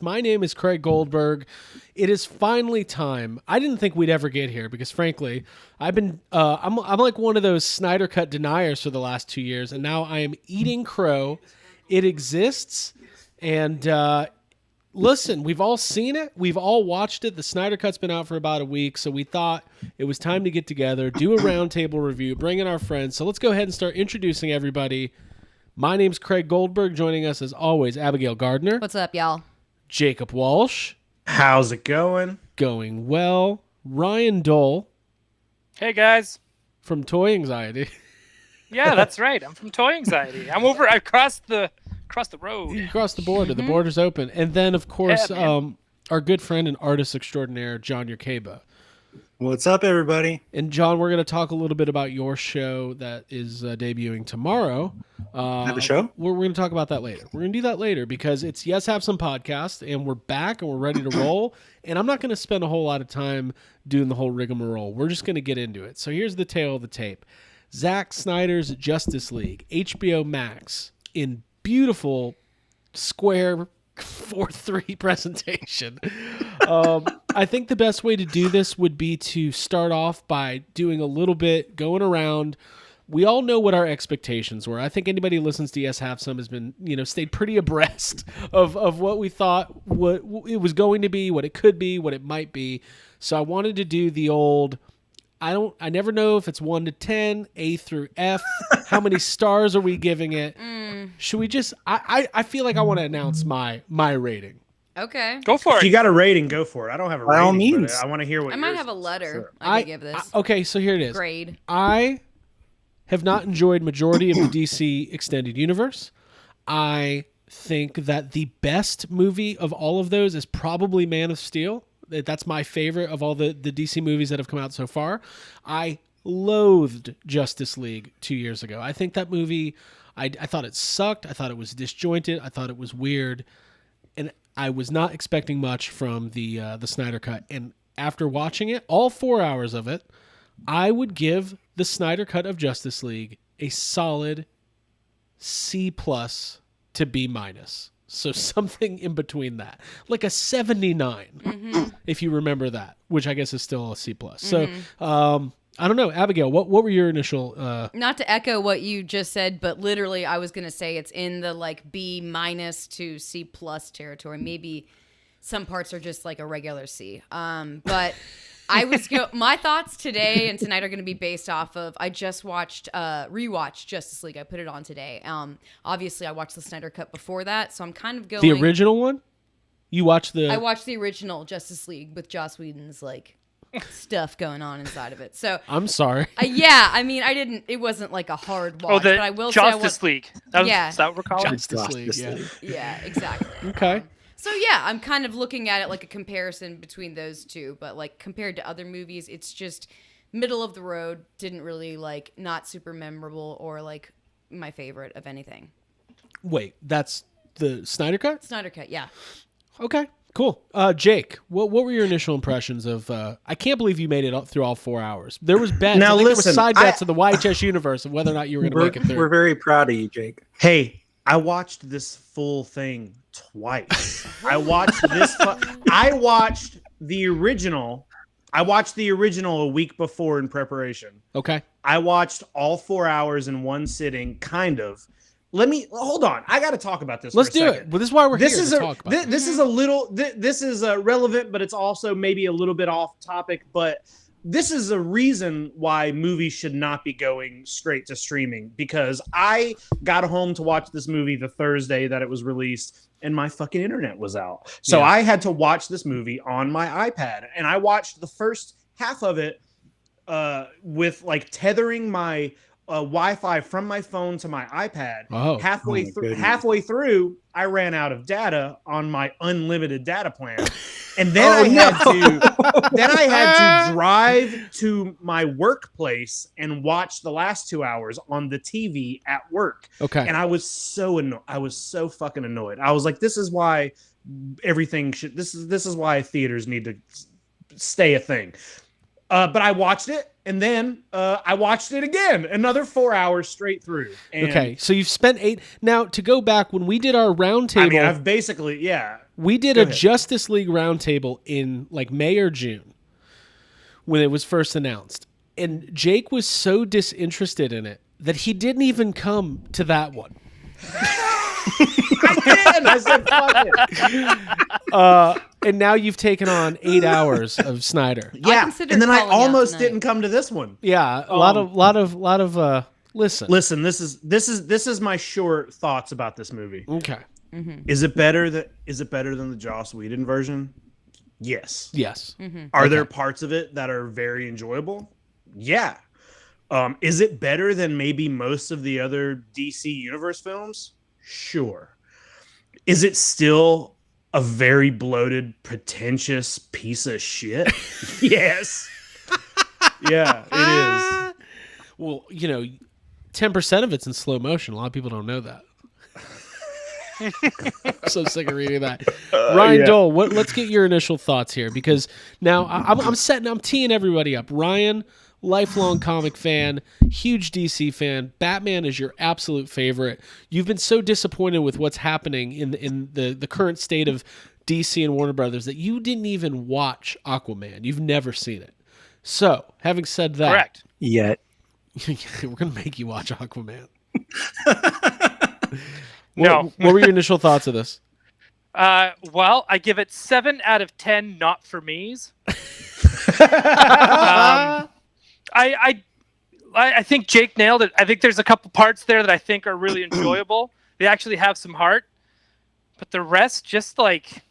My name is Craig Goldberg. It is finally time. I didn't think we'd ever get here because, frankly, I'm like one of those Snyder Cut deniers for the last 2 years, and now I am eating crow. It exists, and listen, we've all seen it. We've all watched it. The Snyder Cut's been out for about a week, so we thought it was time to get together, do a roundtable review, bring in our friends. So let's go ahead and start introducing everybody. My name's Craig Goldberg. Joining us, as always, Abigail Gardner. What's up, y'all? Jacob Walsh. How's it going? Going well. Ryan Dole. Hey, guys. From Toy Anxiety. Yeah, that's right. I'm from Toy Anxiety. I crossed the road. You crossed the border. The border's open. And then, of course, our good friend and artist extraordinaire, John Yerkeba. What's up, everybody? And John, we're going to talk a little bit about your show that is debuting tomorrow. Have a show? We're going to talk about that later. We're going to do that later because it's Yes Have Some Podcast, and we're back and we're ready to roll. And I'm not going to spend a whole lot of time doing the whole rigmarole. We're just going to get into it. So here's the tale of the tape. Zack Snyder's Justice League, HBO Max, in beautiful square 4:3 presentation. I think the best way to do this would be to start off by doing a little bit going around. We all know what our expectations were. I think anybody who listens to Yes Have Some has been, stayed pretty abreast of what we thought what it was going to be, what it could be, what it might be. So I wanted to do the old, I never know if it's 1 to 10, A through F. How many stars are we giving it? Should we just, I feel like I want to announce my rating. Okay. Go for If it. you got a rating, go for it. I don't have a By rating, all means. but I want to hear what I might yours have a is. letter Sure. I could give this. Okay, so here it is. Grade. I have not enjoyed majority of the DC Extended Universe. I think that the best movie of all of those is probably Man of Steel. That's my favorite of all the DC movies that have come out so far. I loathed Justice League 2 years ago. I think that movie, I thought it sucked. I thought it was disjointed. I thought it was weird. And I was not expecting much from the Snyder Cut. And after watching it, all 4 hours of it, I would give the Snyder Cut of Justice League a solid C+ to B-. So something in between that. Like a 79, if you remember that, which I guess is still a C+. So I don't know. Abigail, what were your initial... Not to echo what you just said, but literally I was going to say it's in the like B- to C+ territory. Maybe some parts are just like a regular C. But my thoughts today and tonight are going to be based off of, I just rewatched Justice League. I put it on today. Obviously I watched the Snyder Cut before that, so I'm kind of going... The original one? You watched the... I watched the original Justice League with Joss Whedon's like stuff going on inside of it. So I'm sorry. Yeah, I mean, it wasn't like a hard watch, but I will Justice say League. Is that what we're calling it? Justice League, yeah. Yeah, exactly. Okay. So yeah, I'm kind of looking at it like a comparison between those two, but like compared to other movies, it's just middle of the road, didn't really like, not super memorable or like my favorite of anything. Wait, that's the Snyder Cut? Snyder Cut, yeah. Okay, cool. Jake, what were your initial impressions of... I can't believe you made it up through all 4 hours. There was bets. Now, I think there listen, were side bets in the YHS universe of whether or not you were going to make it through. We're very proud of you, Jake. Hey, I watched this full thing twice. I watched the original. I watched the original a week before in preparation. Okay. I watched all 4 hours in one sitting, kind of. Hold on. I got to talk about this. Let's for a do second. it. Well, this is why we're here to talk about it. This is a little. This is relevant, but it's also maybe a little bit off topic. But this is a reason why movies should not be going straight to streaming, because I got home to watch this movie the Thursday that it was released, and my fucking internet was out. So I had to watch this movie on my iPad, and I watched the first half of it with like tethering my Wi-Fi from my phone to my iPad. Oh, halfway through, I ran out of data on my unlimited data plan, and then I had to drive to my workplace and watch the last 2 hours on the TV at work. Okay, and I was so annoyed. I was so fucking annoyed. I was like, this is why everything should. This is why theaters need to stay a thing. But I watched it, and then I watched it again, another 4 hours straight through. And okay, so you've spent 8. Now, to go back, when we did our roundtable... I mean, I've basically, We did a Justice League Roundtable in like May or June when it was first announced. And Jake was so disinterested in it that he didn't even come to that one. I did. I said, fuck it. And now you've taken on 8 hours of Snyder. Yeah, considered and then I calling out almost tonight. didn't come to this one. Yeah, a lot of listen. Listen, this is my short thoughts about this movie. Okay. Is it better than the Joss Whedon version? Yes. Yes. Are there parts of it that are very enjoyable? Yeah. Is it better than maybe most of the other DC Universe films? Sure. Is it still a very bloated, pretentious piece of shit? Yes. Yeah, it is. Well, 10% of it's in slow motion. A lot of people don't know that. I'm so sick of reading that. Ryan Dole, let's get your initial thoughts here, because now I'm teeing everybody up. Ryan, lifelong comic fan, huge DC fan. Batman is your absolute favorite. You've been so disappointed with what's happening in the current state of DC and Warner Brothers that you didn't even watch Aquaman. You've never seen it. So, having said that, Correct. Yet. we're gonna make you watch Aquaman. No. What were your initial thoughts of this? Well, I give it 7 out of 10 not for me's. I think Jake nailed it. I think there's a couple parts there that I think are really enjoyable. They actually have some heart, but the rest just like,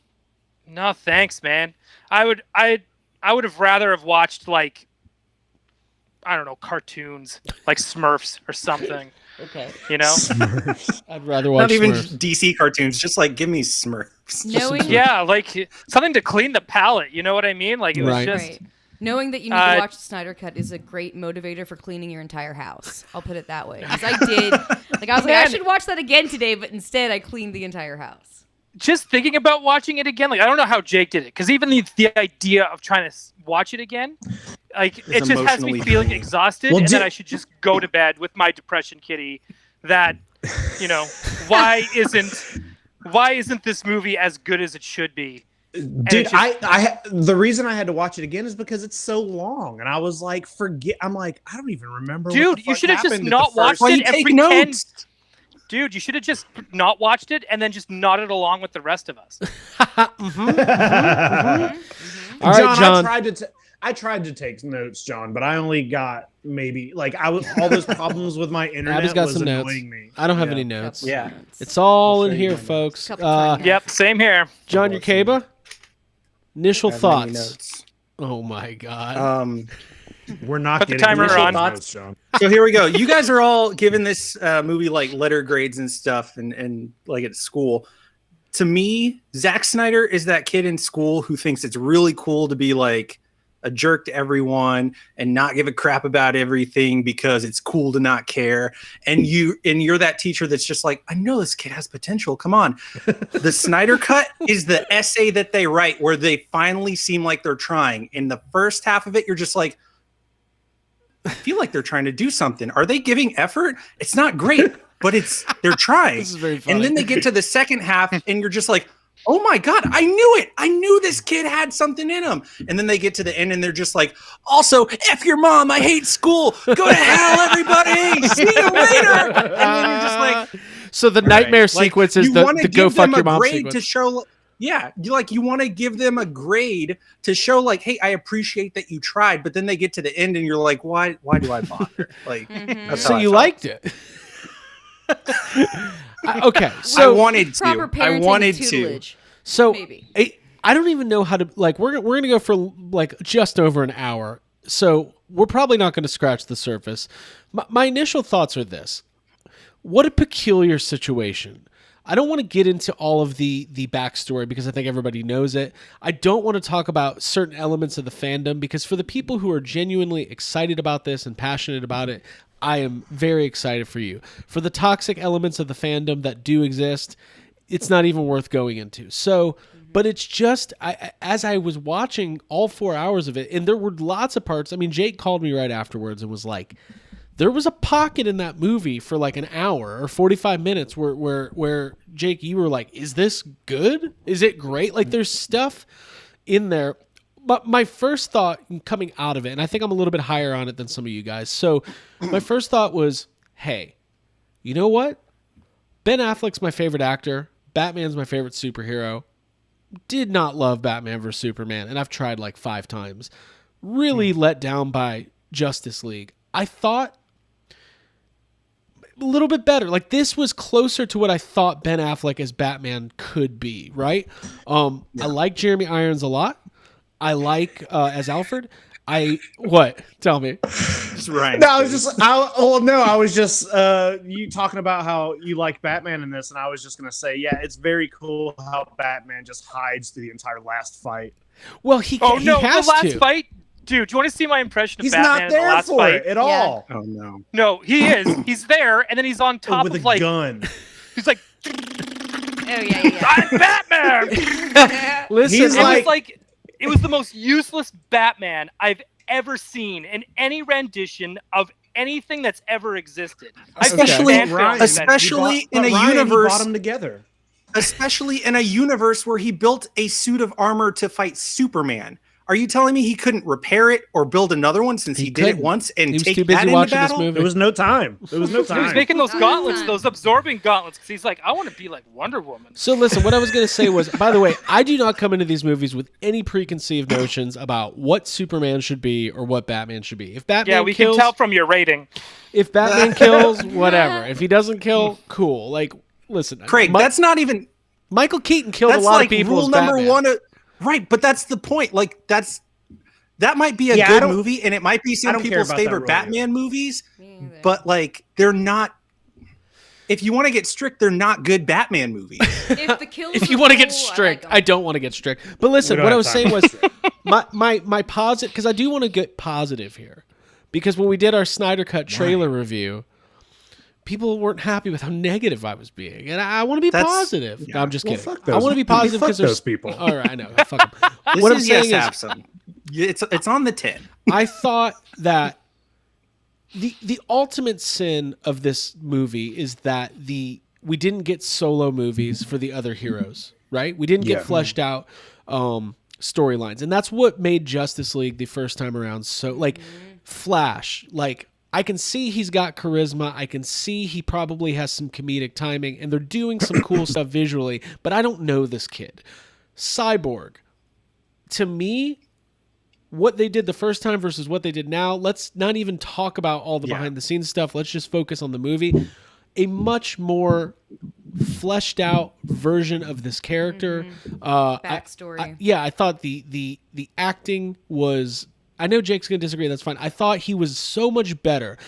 no thanks, man. I would have rather have watched like, I don't know, cartoons like Smurfs or something. Okay. Smurfs. I'd rather watch Not even Smurfs. DC cartoons, just like give me Smurfs. Knowing Yeah, like something to clean the palate. You know what I mean? Like it was Right. just. Right. Knowing that you need to watch the Snyder Cut is a great motivator for cleaning your entire house. I'll put it that way. Because I did. Like, I was like, I Man. should watch that again today, but instead I cleaned the entire house. Just thinking about watching it again, like I don't know how Jake did it, because even the idea of trying to watch it again, like it just has me emotionally feeling draining. exhausted, Well, and did- then I should just go to bed with my depression kitty. That, why isn't this movie as good as it should be? Dude, it's just- the reason I had to watch it again is because it's so long, and I was like, I don't even remember. what Dude, the you fuck should have just happened at not the first- watched Why it you and take pretend. notes? Dude, you should have just not watched it and then just nodded along with the rest of us. All right, John. I tried to take notes, John, but I only got maybe all those problems with my internet Abby's got was some notes. annoying me. I don't have Yeah. any notes. Yeah. It's all I'll in show you here, my folks. Couple times. Yep, same here. John Yerkaba, initial I have many thoughts. notes. Oh my God. We're not Put the getting timer initial on. notes, John. So here we go. You guys are all giving this movie like letter grades and stuff, and like at school. To me, Zack Snyder is that kid in school who thinks it's really cool to be like a jerk to everyone and not give a crap about everything because it's cool to not care. And you're that teacher that's just like, I know this kid has potential. Come on. The Snyder Cut is the essay that they write where they finally seem like they're trying. In the first half of it, you're just like, I feel like they're trying to do something. Are they giving effort? It's not great, but they're trying. This is very funny. And then they get to the second half and you're just like, oh my God, I knew it. I knew this kid had something in him. And then they get to the end and they're just like, also, F your mom. I hate school. Go to hell, everybody. See you later. And then you're just like, so the nightmare like, sequence is you the wanna go give fuck them your a mom grade sequence. to show. Yeah, you want to give them a grade to show like, hey, I appreciate that you tried, but then they get to the end and you're like, why do I bother? Like, that's So how I you felt. liked it. Okay, so I wanted to. Proper I parenting wanted tutelage. So Maybe. I don't even know how to we're gonna go for like just over an hour. So we're probably not going to scratch the surface. My initial thoughts are this: what a peculiar situation. I don't want to get into all of the backstory because I think everybody knows it. I don't want to talk about certain elements of the fandom because for the people who are genuinely excited about this and passionate about it, I am very excited for you. For the toxic elements of the fandom that do exist, it's not even worth going into. So, but it's just, as I was watching all 4 hours of it, and there were lots of parts. I mean, Jake called me right afterwards and was like, there was a pocket in that movie for like an hour or 45 minutes where Jake, you were like, is this good? Is it great? Like there's stuff in there. But my first thought coming out of it, and I think I'm a little bit higher on it than some of you guys. So my first thought was, hey, you know what? Ben Affleck's my favorite actor. Batman's my favorite superhero. Did not love Batman vs. Superman, and I've tried like 5 times. Really let down by Justice League. I thought a little bit better. Like this was closer to what I thought Ben Affleck as Batman could be, right? I like Jeremy Irons a lot. I like as Alfred. What? Tell me. Just Ryan. No, I was just you talking about how you like Batman in this, and I was just gonna say, yeah, it's very cool how Batman just hides through the entire last fight. Well, he Oh no, has the last to. fight, dude. Do you want to see my impression of He's Batman not in the there last for fight? it at all. Oh no. No, he is. He's there, and then he's on top With of a like gun. he's like, Oh yeah. I'm Batman. Listen, He's It was the most useless Batman I've ever seen in any rendition of anything that's ever existed. Especially- I've seen fan films especially in a Ryan, universe- he brought them together. Especially in a universe where he built a suit of armor to fight Superman. Are you telling me he couldn't repair it or build another one since he did it couldn't. once and He was take too that busy into watching this battle? movie. There was no time. There was no He was time. making those Not gauntlets, time. those absorbing gauntlets, because he's like, I want to be like Wonder Woman. So listen, what I was going to say was, by the way, I do not come into these movies with any preconceived notions about what Superman should be or what Batman should be. If Batman Yeah, we kills, can tell from your rating. if Batman kills, whatever. If he doesn't kill, cool. Like, listen, Craig, that's not even Michael Keaton killed that's a lot like of people rule as number Batman. one. Right, but that's the point. Like that might be a Yeah, I good don't- movie, and it might be I some don't care people's about that favorite rule Batman movies, Me either. but like they're not. If you want to get strict, they're not good Batman movies. If the kills If you are want to get cool, strict, I, I don't want to get strict. But listen, We don't what I have was time saying for was my positive, because I do want to get positive here, because when we did our Snyder Cut trailer review, people weren't happy with how negative I was being, and I want to be positive. No, I'm just kidding. fuck I those- want to be positive fuck because there's those people. All right, I know. Fuck 'em. This What I'm is saying yes, is, Absam. It's on the 10. I thought that the ultimate sin of this movie is that we didn't get solo movies for the other heroes, right? We didn't get fleshed out storylines, and that's what made Justice League the first time around so like Flash. Like I can see he's got charisma, I can see he probably has some comedic timing, and they're doing some cool stuff visually, but I don't know this kid. Cyborg, to me, what they did the first time versus what they did now, let's not even talk about all the behind the scenes stuff. Let's just focus on the movie. A much more fleshed out version of this character. Backstory. I thought the acting was, I know Jake's going to disagree. That's fine. I thought he was so much better.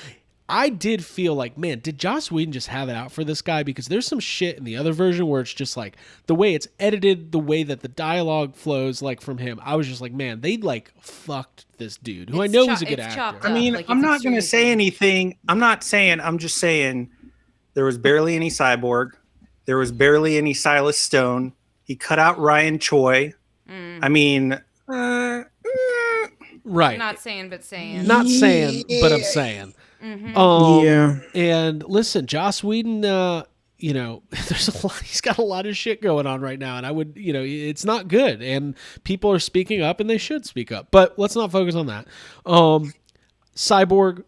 I did feel like, man, did Joss Whedon just have it out for this guy? Because there's some shit in the other version where it's just like the way it's edited, the way that the dialogue flows, like from him. I was just like, man, they like fucked this dude, who I It's know cho- is a good it's actor. chopped I up. mean, Like, I'm it's not going to extremely say good. anything. I'm just saying there was barely any Cyborg. There was barely any Silas Stone. He cut out Ryan Choi. I mean, Right. Not saying, but saying. Not saying, but I'm saying. And listen, Joss Whedon, there's a lot, he's got a lot of shit going on right now, and I would, it's not good, and people are speaking up, and they should speak up. But let's not focus on that. Cyborg,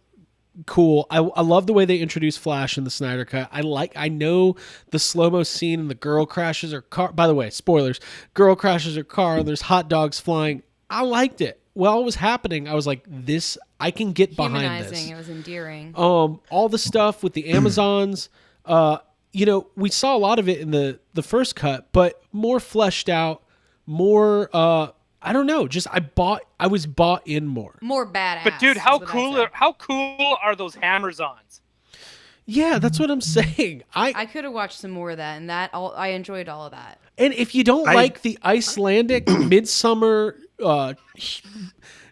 cool. I love the way they introduced Flash in the Snyder Cut. I know the slow-mo scene and the girl crashes her car. By the way, spoilers. Girl crashes her car, and there's hot dogs flying. I liked it. While it was happening, I was like, this, I can get behind this. Humanizing. It was endearing. All the stuff with the Amazons, we saw a lot of it in the first cut, but more fleshed out, more, I don't know, just I was bought in more. More badass. But dude, is how what I cool said. how cool are those Hammer-Zons? Yeah, that's what I'm saying. I could have watched some more of that, and I enjoyed all of that. And if you don't like the Icelandic midsummer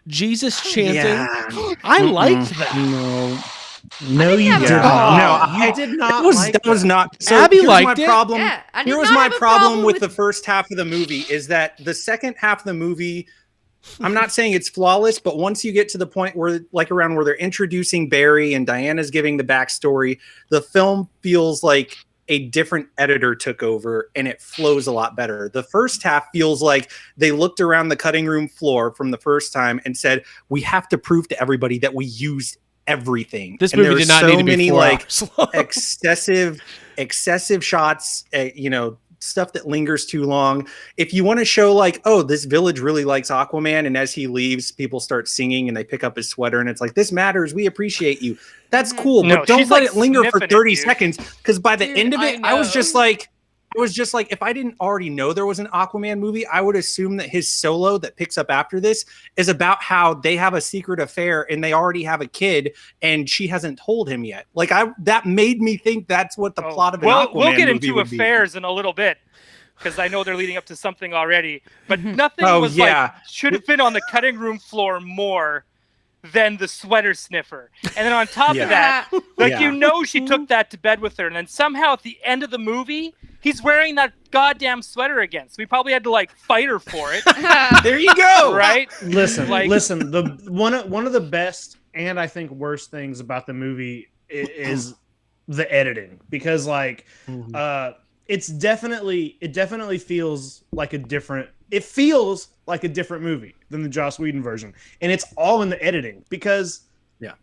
Jesus chanting, yeah. I liked that. No, you have a did problem. not. No, You did not. that was not. So Abby here's liked my it. problem. Yeah, I did Here was not my have a problem problem with with- the first half of the movie is that the second half of the movie I'm not saying it's flawless, but once you get to the point where, like, around where they're introducing Barry and Diana's giving the backstory, the film feels like a different editor took over and it flows a lot better. The first half feels like they looked around the cutting room floor from the first time and said, we have to prove to everybody that we used everything. This and movie did not need to be 4 hours long. excessive shots, stuff that lingers too long. If you want to show like, oh, this village really likes Aquaman, and as he leaves, people start singing and they pick up his sweater and it's like, this matters, we appreciate you. That's cool, No, but don't she's, let like, it linger for sniffing it, 30 dude. seconds, because by the end of it, I was know. just like, if I didn't already know there was an Aquaman movie, I would assume that his solo that picks up after this is about how they have a secret affair and they already have a kid and she hasn't told him yet. Like, that made me think that's what the plot of an Aquaman We'll get movie into would be. affairs in a little bit, because I know they're leading up to something already. But nothing Oh, was yeah. should have been on the cutting room floor more than the sweater sniffer. And then on top of that, Yeah. she took that to bed with her. And then somehow at the end of the movie, he's wearing that goddamn sweater again. So we probably had to fight her for it. There you go. Right? Listen, Like- listen. The one of the best and I think worst things about the movie is the editing, because it definitely feels like a different. It feels like a different movie than the Joss Whedon version, and it's all in the editing, because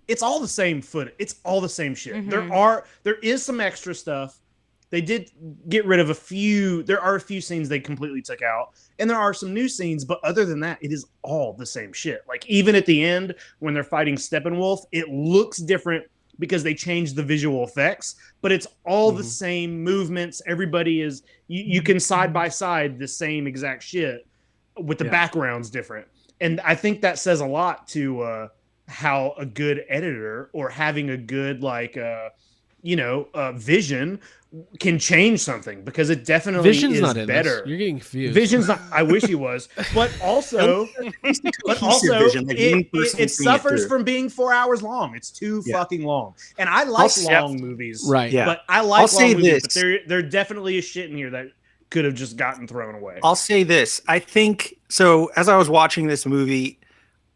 it's all the same footage. It's all the same shit. Mm-hmm. There is some extra stuff. They did get rid of a few. There are a few scenes they completely took out, and there are some new scenes. But other than that, it is all the same shit. Like, even at the end when they're fighting Steppenwolf, it looks different because they changed the visual effects, but it's all the same movements. Everybody is you can side by side the same exact shit with the backgrounds different. And I think that says a lot to how a good editor, or having a good vision, can change something, because it definitely Vision's is not in better. this. You're getting confused. Vision's not. I wish he was, but also, Vision, like one person it seeing it suffers through. from being 4 hours long. It's too Yeah. fucking long, and I like I'll- long movies, Right. Yeah. But I like I'll long say movies, this. but there definitely is shit in here that could have just gotten thrown away. I'll say this. I think so. As I was watching this movie,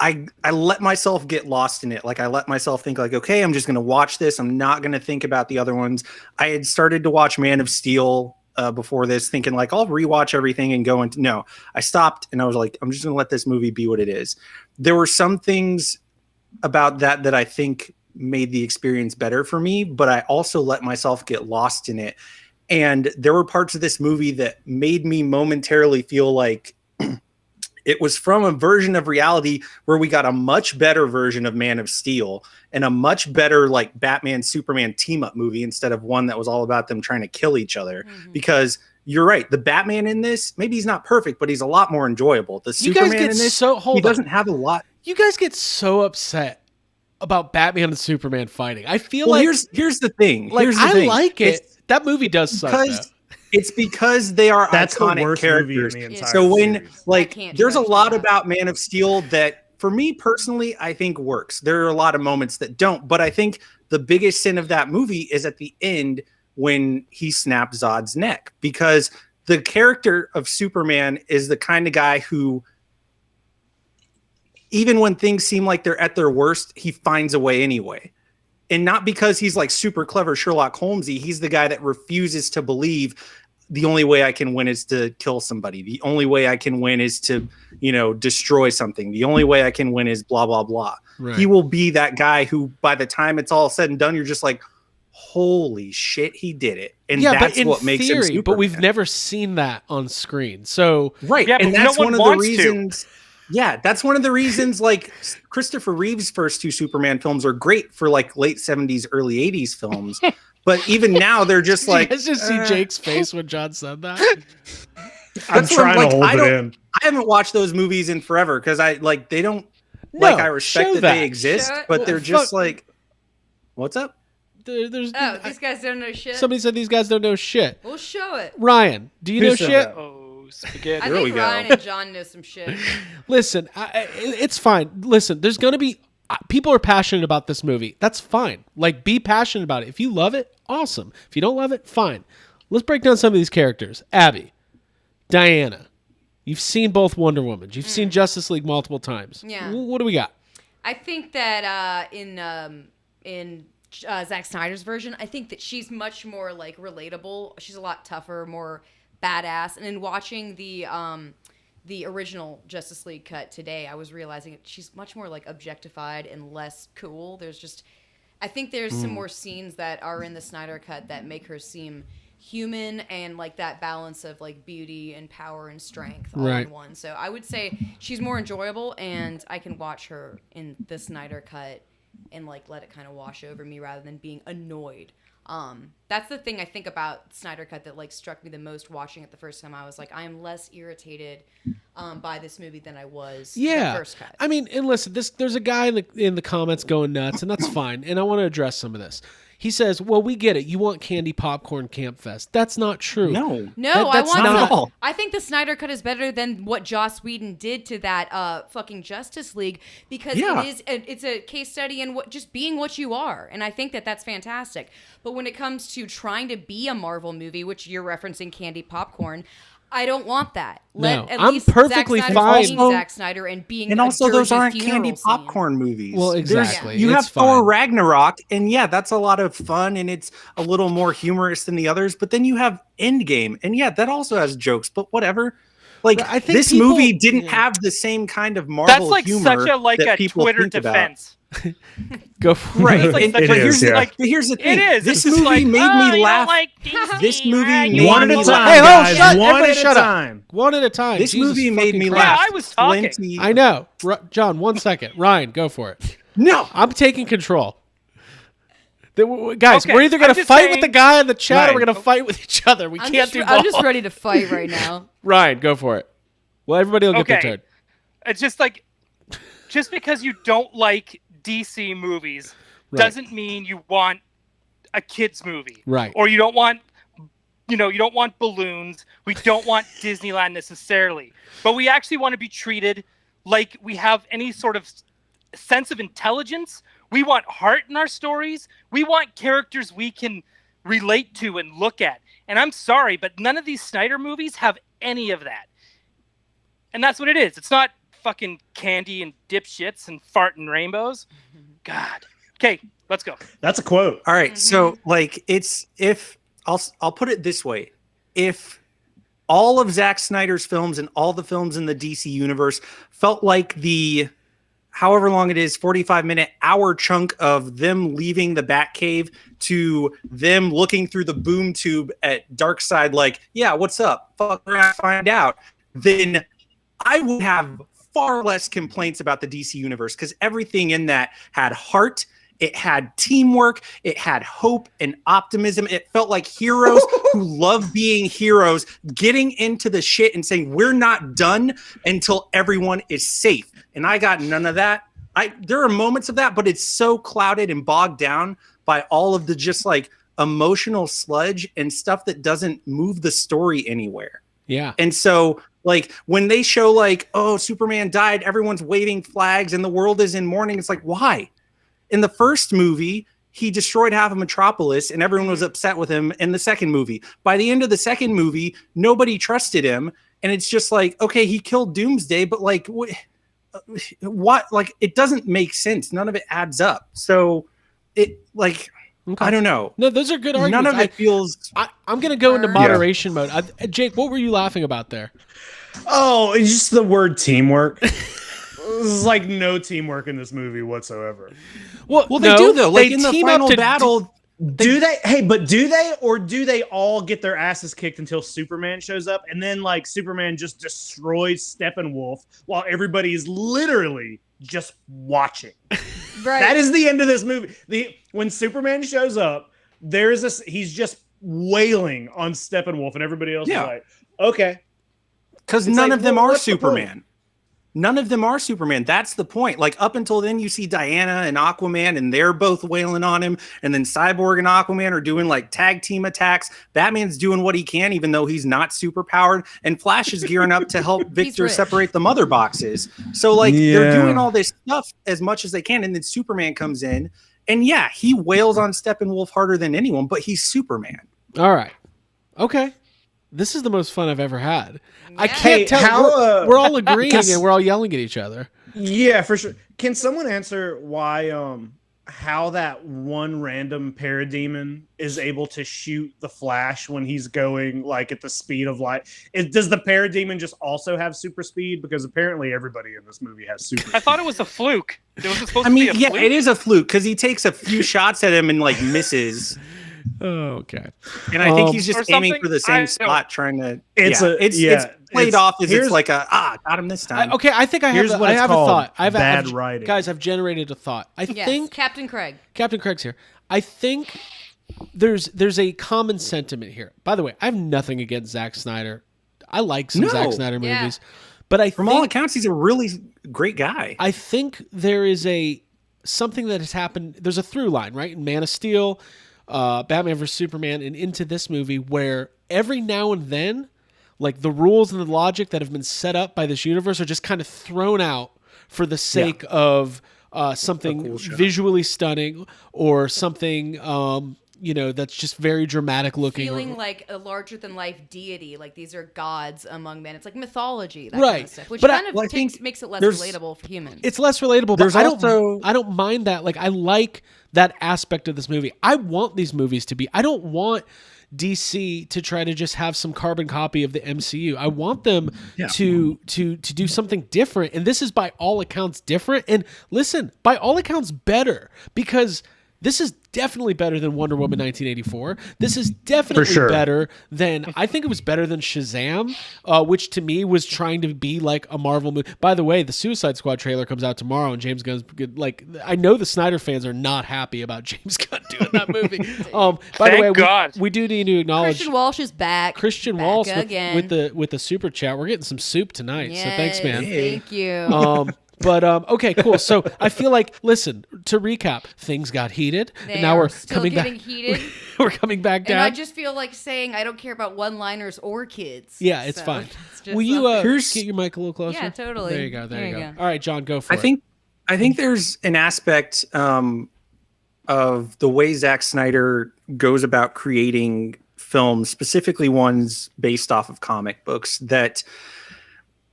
I let myself get lost in it. Like, I let myself think like, okay, I'm just going to watch this. I'm not going to think about the other ones. I had started to watch Man of Steel before this, thinking like, I'll rewatch everything and go into. No, I stopped and I was like, I'm just going to let this movie be what it is. There were some things about that I think made the experience better for me, but I also let myself get lost in it. And there were parts of this movie that made me momentarily feel like it was from a version of reality where we got a much better version of Man of Steel and a much better like Batman Superman team up movie, instead of one that was all about them trying to kill each other. Because you're right, the Batman in this, maybe he's not perfect, but he's a lot more enjoyable. The You guys Superman get in this, so he doesn't have a lot. You guys get so upset about Batman and Superman fighting. I feel Well, like here's the thing. like Here's the I thing. like it. That movie does suck. It's because they are That's the iconic worst characters. movie in the entire So when series. like can't there's a trust lot that. about Man of Steel that for me personally I think works. There are a lot of moments that don't, but I think the biggest sin of that movie is at the end when he snaps Zod's neck, because the character of Superman is the kind of guy who, even when things seem like they're at their worst, he finds a way anyway. And not because he's like super clever Sherlock Holmesy. He's the guy that refuses to believe the only way I can win is to kill somebody. The only way I can win is to, destroy something. The only way I can win is blah, blah, blah. Right. He will be that guy who, by the time it's all said and done, you're just like, holy shit, he did it. And yeah, that's but in what makes him theory, Superman. but we've never seen that on screen. So Right. Yeah, and but that's no one one of the wants to. reasons. Yeah, that's one of the reasons like Christopher Reeve's first two Superman films are great for like late 70s, early 80s films. But even now they're just did like you guys just see Jake's face when John said that. I'm that's what I'm trying like, to hold I it don't- in. I haven't watched those movies in forever because I like they don't No, like I respect show that that. they exist, Show it. but Well, they're just fuck. like what's up? There's Oh, these guys don't know shit. somebody said these guys don't know shit. We'll show it. Ryan, do you Who know said shit? that? Oh, spaghetti. I There we think go. Ryan and John know some shit. Listen, it's fine. Listen, there's going to be people are passionate about this movie. That's fine. Like, be passionate about it. If you love it, awesome. If you don't love it, fine. Let's break down some of these characters. Abby, Diana. You've seen both Wonder Woman. You've seen Justice League multiple times. Yeah. What do we got? I think that in Zack Snyder's version, I think that she's much more like relatable. She's a lot tougher, more badass. And in watching the original Justice League cut today, I was realizing she's much more like objectified and less cool. I think there's some more scenes that are in the Snyder cut that make her seem human and like that balance of like beauty and power and strength all in one. So I would say she's more enjoyable, and I can watch her in the Snyder cut and like let it kind of wash over me rather than being annoyed. That's the thing I think about Snyder cut that like struck me the most watching it the first time. I was like, I am less irritated by this movie than I was the first cut. I mean, and listen, there's a guy in the comments going nuts, and that's fine. And I want to address some of this. He says, well, we get it. You want candy popcorn camp fest. That's not true. No, that's I not want at all. I think the Snyder cut is better than what Joss Whedon did to that fucking Justice League, because it's a case study in just being what you are, and I think that that's fantastic. But when it comes to trying to be a Marvel movie, which you're referencing candy popcorn, I don't want that. I'm perfectly fine. Being Zack Snyder and being and also those aren't candy scene. popcorn movies. Well, exactly. You have Thor Ragnarok, and that's a lot of fun, and it's a little more humorous than the others. But then you have Endgame, and that also has jokes. But whatever. Like, I think this movie didn't have the same kind of Marvel That's like humor such a Twitter defense. Go right. Here's the thing. It is. This movie made me laugh. This movie made one at me a time, laugh. guys. One at a time. One at a time. This Jesus movie made me fucking laugh. Christ. I was talking. Plenty. I know. John, 1 second. Ryan, go for it. No. I'm taking control. Guys, Okay, we're either going I'm to just fight saying- with the guy in the chat or we're Right. going to fight with each other. We can't do both. I'm just ready to fight right now. Ryan, go for it. Well, everybody will get their turn. It's just like, just because you don't like DC movies Right. doesn't mean you want a kids movie, Right. Or you don't want, you don't want balloons. We don't want Disneyland necessarily, but we actually want to be treated like we have any sort of sense of intelligence. We want heart in our stories. We want characters we can relate to and look at. And I'm sorry, but none of these Snyder movies have any of that. And that's what it is. It's not fucking candy and dipshits and farting rainbows. God. Okay, let's go. That's a quote. All right. So I'll put it this way. If all of Zack Snyder's films and all the films in the DC universe felt like the however long it is, 45-minute hour chunk of them leaving the Batcave to them looking through the boom tube at Darkseid, like, yeah, what's up? Fuck around, find out. Then I would have far less complaints about the DC universe, because everything in that had heart. It had teamwork. It had hope and optimism. It felt like heroes who love being heroes getting into the shit and saying, we're not done until everyone is safe. And I got none of that. There are moments of that, but it's so clouded and bogged down by all of the just like emotional sludge and stuff that doesn't move the story anywhere. Yeah. And so like when they show like, oh, Superman died, everyone's waving flags and the world is in mourning. It's like, why? In the first movie, he destroyed half of Metropolis and everyone was upset with him in the second movie. By the end of the second movie, nobody trusted him. And it's just like, okay, he killed Doomsday, but like, what? Like, it doesn't make sense. None of it adds up. So it like, Okay. I don't know. No, those are good arguments. None of it feels... I'm going to go into moderation mode. Jake, what were you laughing about there? Oh, it's just the word teamwork. There's like no teamwork in this movie whatsoever. Well, they do though. Like in the team final up to battle, Do they? Hey, but do they, or do they all get their asses kicked until Superman shows up, and then like Superman just destroys Steppenwolf while everybody is literally just watching? Right. That is the end of this movie. When Superman shows up, he's just wailing on Steppenwolf, and everybody else is like, okay. Because none of them are Superman. None of them are Superman. That's the point. Like up until then, you see Diana and Aquaman, and they're both wailing on him. And then Cyborg and Aquaman are doing like tag team attacks. Batman's doing what he can, even though he's not super powered. And Flash is gearing up to help Victor separate the mother boxes. So like they're doing all this stuff as much as they can. And then Superman comes in, and yeah, he wails on Steppenwolf harder than anyone, but he's Superman. All right. Okay. This is the most fun I've ever had. I Yeah. can't Hey, tell. how, we're all agreeing guess- and we're all yelling at each other. Yeah, for sure. Can someone answer why how that one random parademon is able to shoot the Flash when he's going like at the speed of light? Does the parademon just also have super speed? Because apparently everybody in this movie has super I speed. thought it was a fluke. It was supposed I to be mean, a yeah, fluke. it is a fluke because he takes a few shots at him and like misses, Oh, okay. and I think he's Or just aiming something. for the I same don't- spot, trying to. It's it's played off as here's- it's like got him this time. Okay, I think I have. Here's what I it's have called, a thought. bad I've, writing. guys. I've generated a thought. I Yes, think Captain Craig. Captain Craig's here. I think there's a common sentiment here. By the way, I have nothing against Zack Snyder. I like some No. Zack Snyder Yeah. movies, but I From all think accounts, he's a really great guy. I think there is something that has happened. There's a through line, right? In Man of Steel, Batman vs Superman, and into this movie, where every now and then, like the rules and the logic that have been set up by this universe are just kind of thrown out for the sake of something cool shot. visually stunning or something that's just very dramatic looking. Feeling like a larger than life deity, like these are gods among men. It's like mythology, that Right. kind of stuff, which But kind of well, I think makes it less there's- relatable for humans. It's less relatable, but There's I also- don't mind that. Like, I like that aspect of this movie. I want these movies to be. I don't want DC to try to just have some carbon copy of the MCU. I want them to do something different, and this is by all accounts different. And listen, by all accounts better, because this is definitely better than Wonder Woman 1984. This is definitely sure. better than, I think it was better than Shazam, which to me was trying to be like a Marvel movie. By the way, the Suicide Squad trailer comes out tomorrow, and James Gunn's like, I know the Snyder fans are not happy about James Gunn doing that movie. By the Thank way, God. we do need to acknowledge Christian Walsh is back. Christian Back Walsh again. with the super chat. We're getting some soup tonight, so thanks, man. Thank you. But okay, cool. So I feel like, listen, to recap, things got heated, They and now are we're still coming getting back. heated. We're coming back And I down. just feel like saying I don't care about one-liners or kids. Yeah, it's So fine. it's just Will you something. Here's- get your mic a little closer? Yeah, totally. There you go. There you There you go. All right, John, go for it. I think there's an aspect of the way Zack Snyder goes about creating films, specifically ones based off of comic books, that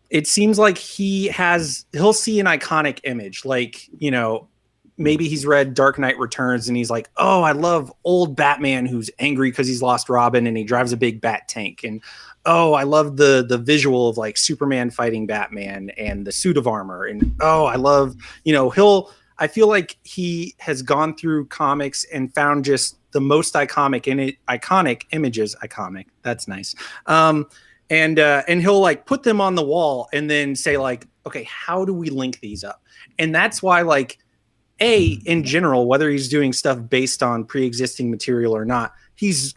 it seems like he'll see an iconic image, like, maybe he's read Dark Knight Returns and he's like, oh, I love old Batman who's angry because he's lost Robin and he drives a big bat tank. And oh, I love the visual of like Superman fighting Batman and the suit of armor. And oh, I love, I feel like he has gone through comics and found just the most iconic images. Iconic. That's nice. And he'll like put them on the wall and then say like, okay, how do we link these up? And that's why, like, in general, whether he's doing stuff based on pre-existing material or not, he's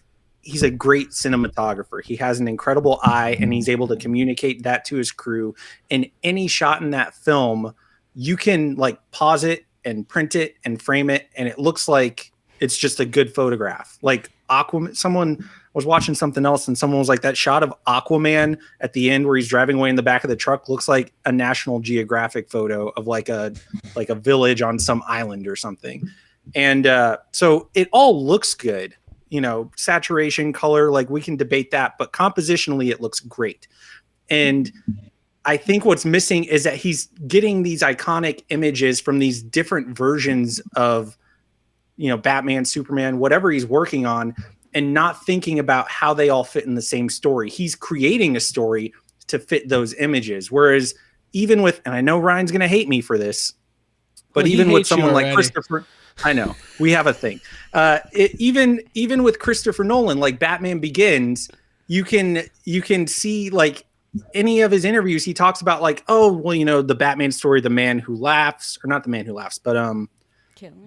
a great cinematographer. He has an incredible eye, and he's able to communicate that to his crew. And any shot in that film, you can like pause it and print it and frame it, and it looks like it's just a good photograph. Like Aquaman, someone was watching something else and someone was like, that shot of Aquaman at the end where he's driving away in the back of the truck looks like a National Geographic photo of like a village on some island or something. And so it all looks good, saturation, color, like we can debate that, but compositionally it looks great. And I think what's missing is that he's getting these iconic images from these different versions of, Batman, Superman, whatever he's working on, and not thinking about how they all fit in the same story. He's creating a story to fit those images. Whereas even with, and I know Ryan's going to hate me for this, but Well, he even with hates you someone like already. Christopher, I know we have a thing. Even with Christopher Nolan, like Batman Begins, you can see like any of his interviews, he talks about like, oh, well, the Batman story, the man who laughs, or not the man who laughs, but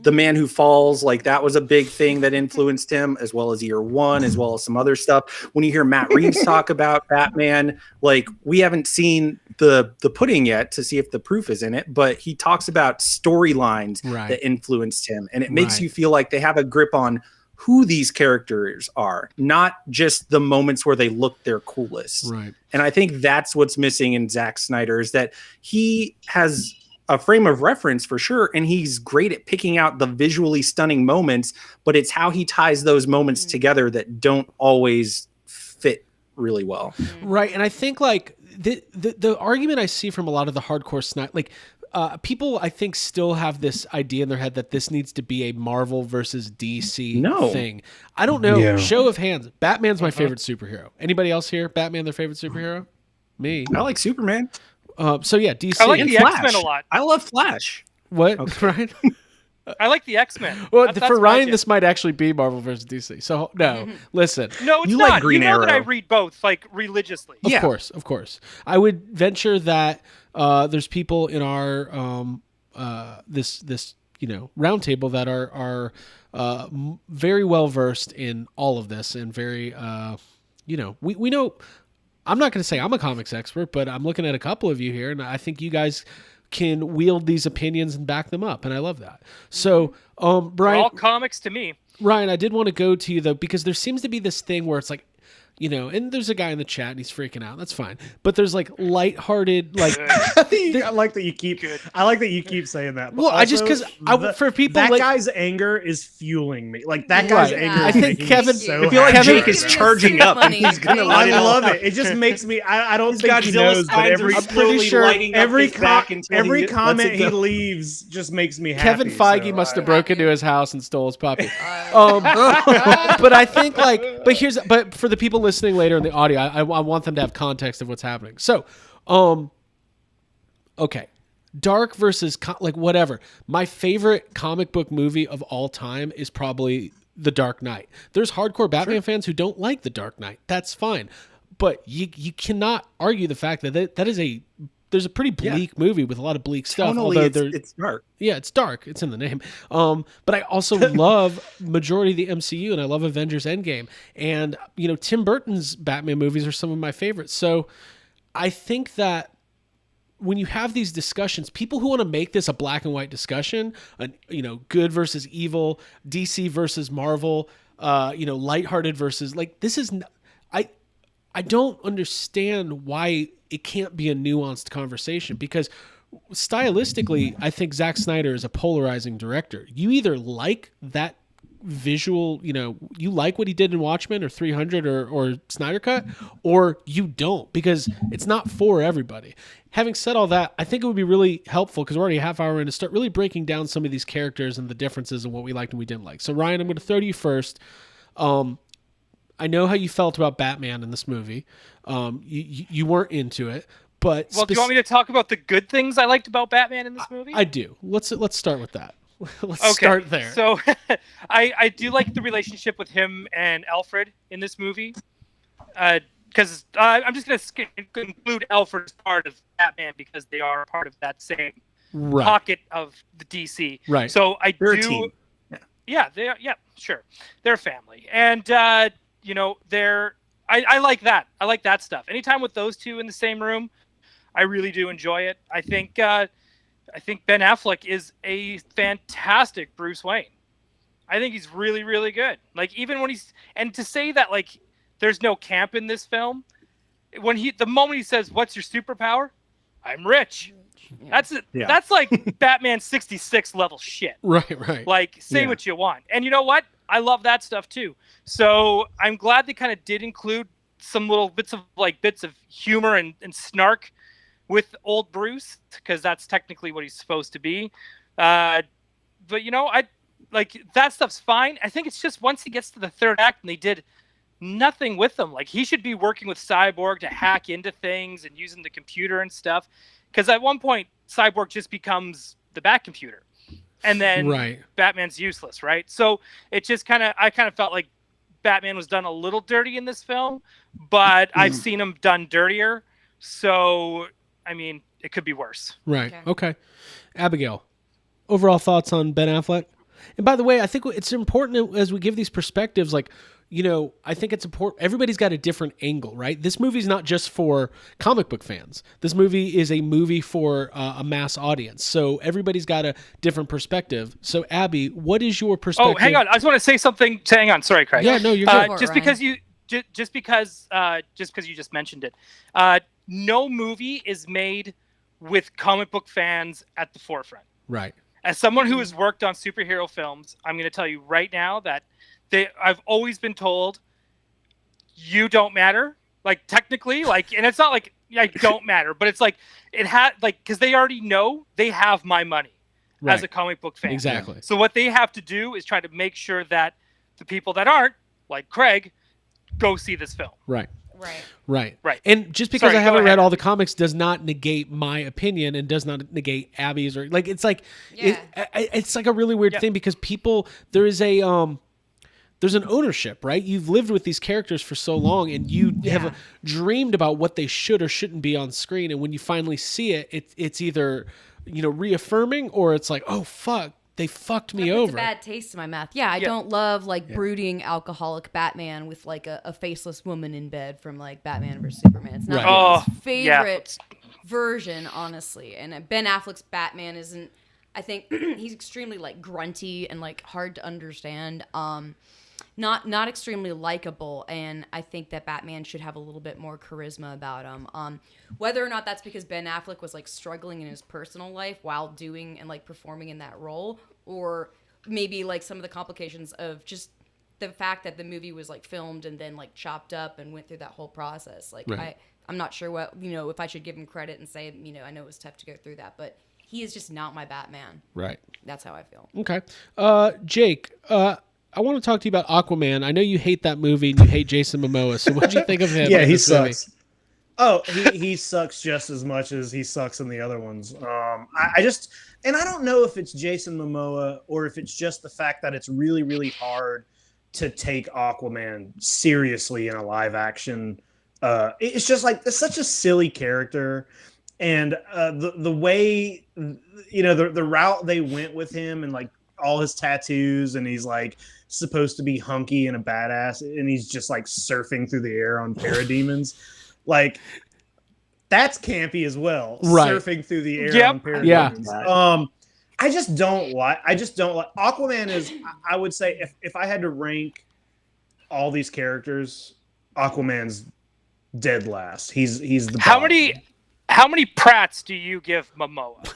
the man who falls, like that was a big thing that influenced him, as well as Year One, as well as some other stuff. When you hear Matt Reeves talk about Batman, like we haven't seen the pudding yet to see if the proof is in it, but he talks about storylines that influenced him, and it makes you feel like they have a grip on who these characters are, not just the moments where they look their coolest. Right. And I think that's what's missing in Zack Snyder, is that he has a frame of reference for sure, and he's great at picking out the visually stunning moments, but it's how he ties those moments together that don't always fit really well. Right, and I think like the argument I see from a lot of the hardcore Snyder, like people, I think still have this idea in their head that this needs to be a Marvel versus DC thing. I don't know. Yeah. Show of hands. Batman's my favorite superhero. Anybody else here? Batman their favorite superhero? Me. I like Superman. So yeah, DC. I like And the Flash. X-Men a lot. I love Flash. What? Right. I like the X-Men. Well, That's for my Ryan, jam. this might actually be Marvel versus DC. So no, listen. No, it's You not. like Green you know that I Arrow. read both, like religiously. Of course. I would venture that there's people in our this roundtable that are very well versed in all of this and very we know. I'm not going to say I'm a comics expert, but I'm looking at a couple of you here, and I think you guys can wield these opinions and back them up, and I love that. So, They're Brian, all comics to me. Ryan, I did want to go to you though, because there seems to be this thing where it's like, and there's a guy in the chat and he's freaking out. That's fine. But there's like lighthearted, like, I like that you keep. I like that you keep saying that. But well, I just also, because for people that like, guy's anger is fueling me. Like that guy's Right. anger. I is think making me Kevin- So I feel like happy Jake right is now. charging up and he's gonna I light it all love up. it. It just makes me. I don't He's think got he Zilla knows, but signs every and slowly sure lighting up every his back until every he lets comment it he go. leaves just makes me happy. Kevin Feige so must have I- broken into his house and stole his puppy. But I think but for the people listening later in the audio, I want them to have context of what's happening. So, okay, dark versus like whatever. My favorite comic book movie of all time is probably The Dark Knight. There's hardcore Batman fans who don't like The Dark Knight. That's fine, but you cannot argue the fact that that is there's a pretty bleak movie with a lot of bleak stuff. Tonally, although it's dark. yeah, it's dark. It's in the name. But I also love majority of the MCU, and I love Avengers Endgame. And, Tim Burton's Batman movies are some of my favorites. So I think that when you have these discussions, people who want to make this a black and white discussion, good versus evil, DC versus Marvel, lighthearted versus this is, I don't understand why it can't be a nuanced conversation, because stylistically, I think Zack Snyder is a polarizing director. You either like that visual, you like what he did in Watchmen or 300 or Snyder Cut, or you don't, because it's not for everybody. Having said all that, I think it would be really helpful, because we're already a half hour in, to start really breaking down some of these characters and the differences and what we liked and we didn't like. So Ryan, I'm going to throw to you first. I know how you felt about Batman in this movie. You weren't into it, but Well, do you want me to talk about the good things I liked about Batman in this movie? I do. Let's start with that. Let's start there. So I do like the relationship with him and Alfred in this movie, because I'm just going to include Alfred as part of Batman because they are part of that same Right. pocket of the DC. Right. So They're a do. team. Yeah, they are. Yeah, sure. They're family, and they're. I like that. I like that stuff. Anytime with those two in the same room, I really do enjoy it. I think Ben Affleck is a fantastic Bruce Wayne. I think he's really, really good. Like, even when and to say that, like, there's no camp in this film, the moment he says, "What's your superpower?" "I'm rich." Yeah. That's it. Yeah. That's like Batman 66 level shit. Right. Like, say Yeah. what you want. And you know what? I love that stuff too. So I'm glad they kind of did include some little bits of humor and snark with old Bruce, because that's technically what he's supposed to be. But I like that stuff's fine. I think it's just once he gets to the third act and they did nothing with him. Like, he should be working with Cyborg to hack into things and using the computer and stuff. Because at one point, Cyborg just becomes the Bat computer. And then Right. Batman's useless, right? So it just I kind of felt like Batman was done a little dirty in this film, but I've seen him done dirtier. So, I mean, it could be worse. Right. Okay. Abigail, overall thoughts on Ben Affleck? And by the way, I think it's important as we give these perspectives, like, I think it's important. Everybody's got a different angle, right? This movie's not just for comic book fans. This movie is a movie for a mass audience. So everybody's got a different perspective. So Abby, what is your perspective? Oh, hang on. I just want to say something. Hang on. Sorry, Craig. Yeah, no, you're Go good. for it, just Ryan. because you just mentioned it, no movie is made with comic book fans at the forefront. Right. As someone who has worked on superhero films, I'm going to tell you right now that I've always been told, you don't matter. Like technically, like, and it's not like don't matter, but it's like it had like because they already know they have my money as a comic book fan. Exactly. So what they have to do is try to make sure that the people that aren't, like Craig, go see this film. Right. Right. And just because Sorry, I haven't go read ahead. all the comics does not negate my opinion and does not negate Abby's or like it's like it's like a really weird thing because people there's an ownership, right? You've lived with these characters for so long and you have dreamed about what they should or shouldn't be on screen, and when you finally see it, it's either reaffirming or it's like, oh fuck, they fucked me over. It's a bad taste in my mouth. I don't love like brooding alcoholic Batman with like a faceless woman in bed from like Batman vs Superman. It's not my favorite version, honestly. And Ben Affleck's Batman isn't. I think he's extremely like grunty and like hard to understand. Not extremely likable, and I think that Batman should have a little bit more charisma about him. Whether or not that's because Ben Affleck was like struggling in his personal life while doing and like performing in that role, or maybe like some of the complications of just the fact that the movie was like filmed and then like chopped up and went through that whole process. Like I'm not sure what if I should give him credit and say I know it was tough to go through that, but he is just not my Batman. Right. That's how I feel. Okay. Jake, I want to talk to you about Aquaman. I know you hate that movie and you hate Jason Momoa. So what do you think of him? Yeah, he this movie? sucks. Oh, he sucks just as much as he sucks in the other ones. I just, and I don't know if it's Jason Momoa or if it's just the fact that it's really, really hard to take Aquaman seriously in a live action. It's just like, it's such a silly character. And the way, the route they went with him and like all his tattoos, and he's like supposed to be hunky and a badass, and he's just like surfing through the air on parademons. Like, that's campy as well. Right. Surfing through the air on parademons. Yeah. I just don't like Aquaman is, I would say if I had to rank all these characters, Aquaman's dead last. He's the bottom. How many Pratts do you give Momoa?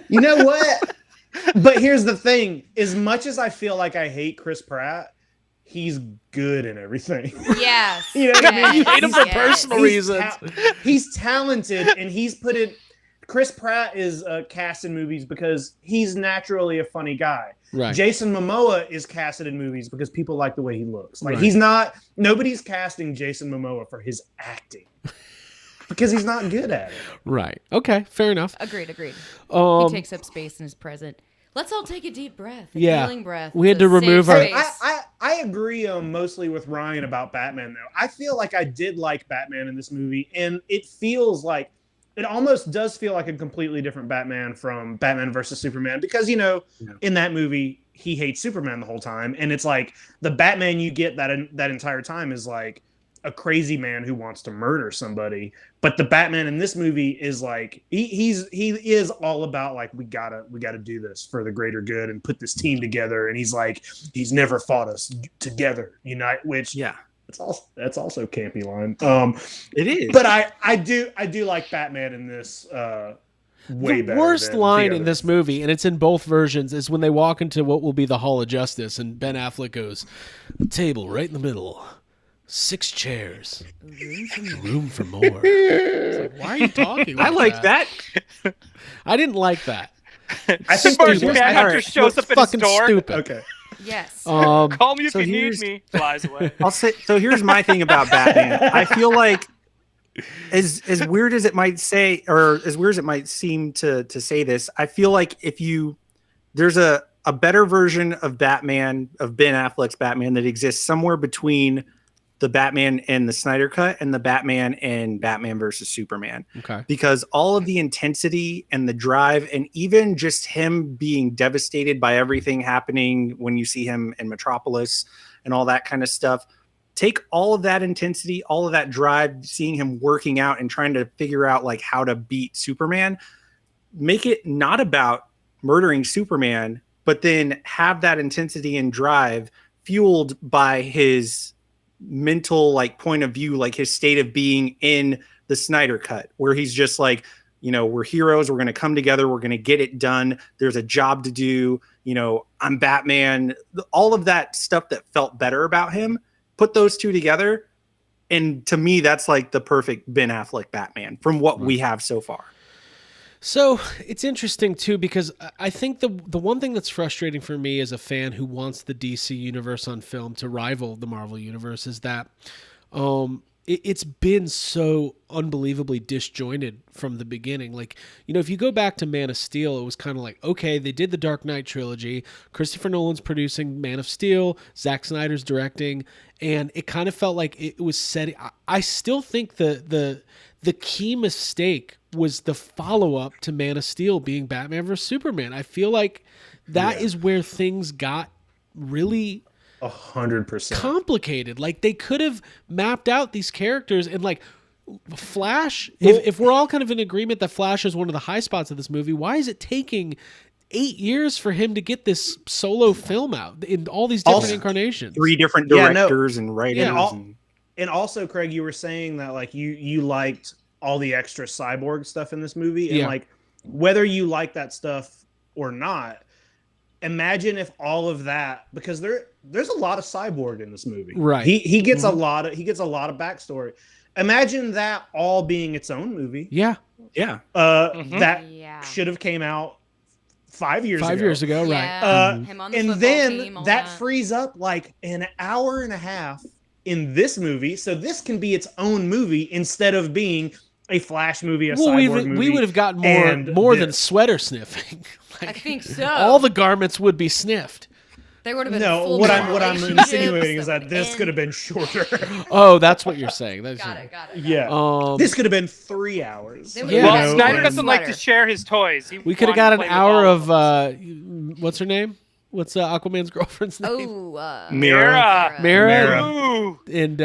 You know what? But here's the thing. As much as I feel like I hate Chris Pratt, he's good in everything. Yes. You know what I mean? You hate him for personal reasons. He's talented, and he's put in. Chris Pratt is cast in movies because he's naturally a funny guy. Right. Jason Momoa is casted in movies because people like the way he looks. Like he's not. Nobody's casting Jason Momoa for his acting because he's not good at it. Right. Okay. Fair enough. Agreed. He takes up space in his present. Let's all take a deep breath. Healing breath. We had to remove our. I agree mostly with Ryan about Batman, though. I feel like I did like Batman in this movie, and it feels like it almost does feel like a completely different Batman from Batman versus Superman because, in that movie, he hates Superman the whole time. And it's like the Batman you get that entire time is like a crazy man who wants to murder somebody. But the Batman in this movie is like, he is all about like, we gotta do this for the greater good and put this team together. And he's like, he's never fought us together, unite, which that's also campy line. It is. But I do like Batman in this way better. The worst line the in this movie, and it's in both versions, is when they walk into what will be the Hall of Justice, and Ben Affleck goes, "A table right in the middle, 6 chairs, room for more." It's like, why are you talking? I like that. I didn't like that. I think First there's Manhunter shows up at his Fucking door. stupid. okay. Yes. Call me if so you need here's- me. Flies away. I'll say so. Here's my thing about Batman. I feel like, as weird as it might say, or as weird as it might seem to say this, I feel like there's a better version of Batman, of Ben Affleck's Batman, that exists somewhere between the Batman and the Snyder Cut and the Batman and Batman versus Superman. Okay. Because all of the intensity and the drive, and even just him being devastated by everything happening when you see him in Metropolis and all that kind of stuff, take all of that intensity, all of that drive, seeing him working out and trying to figure out like how to beat Superman, make it not about murdering Superman, but then have that intensity and drive fueled by his mental like point of view, like his state of being in the Snyder Cut, where he's just like, we're heroes, we're going to come together, we're going to get it done, there's a job to do, I'm Batman, all of that stuff that felt better about him put those two together, and to me, that's like the perfect Ben Affleck Batman from what we have so far. So it's interesting too, because I think the one thing that's frustrating for me as a fan who wants the DC universe on film to rival the Marvel universe is that it's been so unbelievably disjointed from the beginning. Like, you know, if you go back to Man of Steel, it was kind of like, okay, they did the Dark Knight trilogy. Christopher Nolan's producing Man of Steel. Zack Snyder's directing. And it kind of felt like it was set. I still think the key mistake was the follow-up to Man of Steel being Batman vs. Superman. I feel like that is where things got really 100% complicated. Like, they could have mapped out these characters, and like Flash, if we're all kind of in agreement that Flash is one of the high spots of this movie, why is it taking 8 years for him to get this solo film out in all these different incarnations? 3 different directors and writers. And also, Craig, you were saying that like you liked all the extra cyborg stuff in this movie, and like whether you like that stuff or not, imagine if all of that, because there's a lot of cyborg in this movie, right? He gets a lot of backstory. Imagine that all being its own movie. That should have came out 5 years ago, right? Yeah. Him on the and football then team, all that frees up like an hour and a half in this movie, so this can be its own movie instead of being a Flash movie, cyborg movie. We would have gotten more than sweater sniffing. I think so. All the garments would be sniffed. There would have been no. What I'm insinuating is that this could have been shorter. Oh, that's what you're saying. Got it. Yeah. This could have been 3 hours. Well, Snyder doesn't like to share his toys. We could have got an hour of what's her name? What's Aquaman's girlfriend's name? Oh, Mira. Mira. And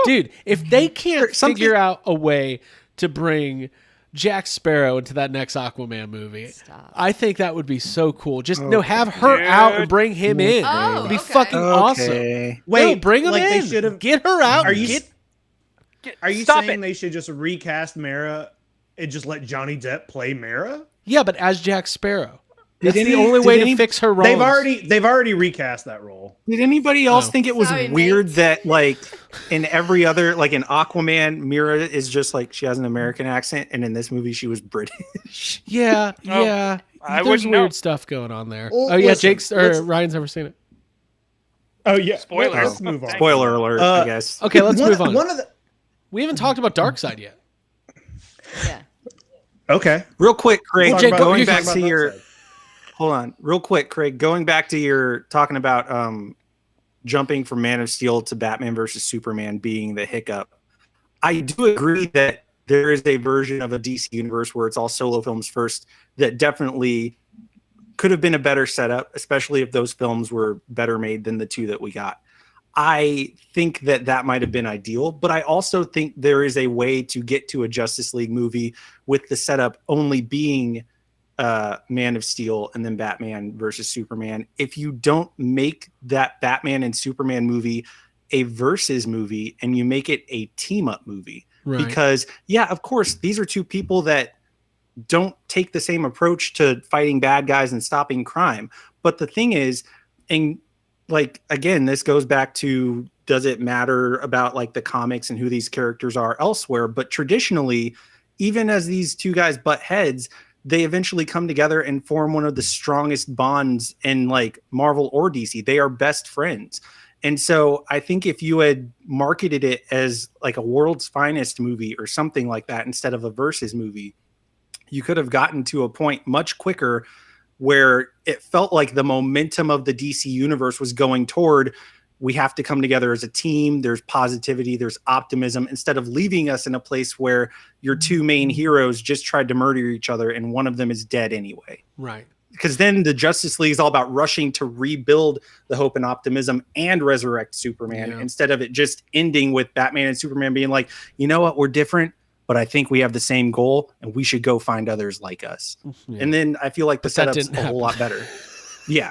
dude, if they can't figure out a way to bring Jack Sparrow into that next Aquaman movie, I think that would be so cool. Just have her out and bring him in. It'd be fucking awesome. Wait, no, bring him in. They should have get her out. Are you saying they should just recast Mara and just let Johnny Depp play Mara? Yeah, but as Jack Sparrow. That's the only way to fix her wrongs. They've already recast that role. Did anybody else think it was weird that like in every other, like in Aquaman, Mira is just like she has an American accent, and in this movie she was British? Yeah. There's weird stuff going on there. Ryan's never seen it. Oh yeah. Spoilers. Let's move on. Spoiler alert, I guess. Okay, let's move on. One of the We haven't talked about Darkseid yet. Yeah. Okay. Real quick, Craig, Jake, going back to your... Hold on. Real quick, Craig, going back to your talking about jumping from Man of Steel to Batman versus Superman being the hiccup. I do agree that there is a version of a DC universe where it's all solo films first that definitely could have been a better setup, especially if those films were better made than the 2 that we got. I think that might have been ideal, but I also think there is a way to get to a Justice League movie with the setup only being Man of Steel and then Batman versus Superman. If you don't make that Batman and Superman movie a versus movie and you make it a team up movie, because of course, these are 2 people that don't take the same approach to fighting bad guys and stopping crime. But the thing is, and like, again, this goes back to, does it matter about like the comics and who these characters are elsewhere? But traditionally, even as these 2 guys butt heads, they eventually come together and form one of the strongest bonds in like Marvel or DC. They are best friends. And so I think if you had marketed it as like a world's finest movie or something like that, instead of a versus movie, you could have gotten to a point much quicker where it felt like the momentum of the DC universe was going toward, we have to come together as a team. There's positivity, there's optimism, instead of leaving us in a place where your 2 main heroes just tried to murder each other and one of them is dead anyway. Right. Because then the Justice League is all about rushing to rebuild the hope and optimism and resurrect Superman, instead of it just ending with Batman and Superman being like, you know what, we're different, but I think we have the same goal and we should go find others like us. And then I feel like the setup's a whole lot better. Yeah.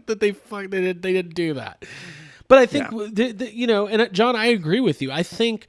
That they didn't do that. But I think, and John, I agree with you. I think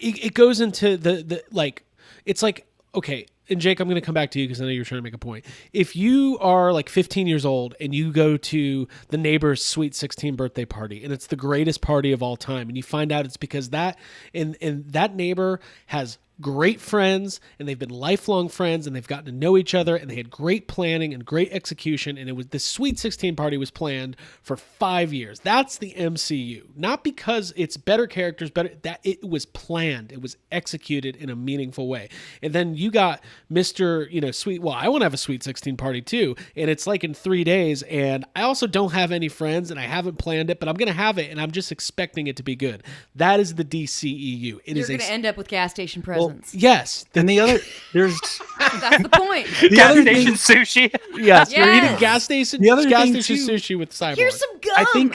it goes into the like, it's like, okay, and Jake, I'm going to come back to you because I know you're trying to make a point. If you are like 15 years old and you go to the neighbor's sweet 16 birthday party and it's the greatest party of all time, and you find out it's because that and that neighbor has great friends and they've been lifelong friends and they've gotten to know each other and they had great planning and great execution, and it was this sweet 16 party was planned for 5 years. That's the MCU. Not because it's better characters, but that it was planned, it was executed in a meaningful way. And then you got Mr. Sweet, well, I want to have a sweet 16 party too, and it's like in 3 days, and I also don't have any friends and I haven't planned it, but I'm going to have it and I'm just expecting it to be good. That is the DCEU. You're going to end up with gas station presents. Yes. And the other, there's That's the point. the Gas other station thing, sushi. Yes, you're Yes. eating gas station sushi with Cyborg. Here's some gum.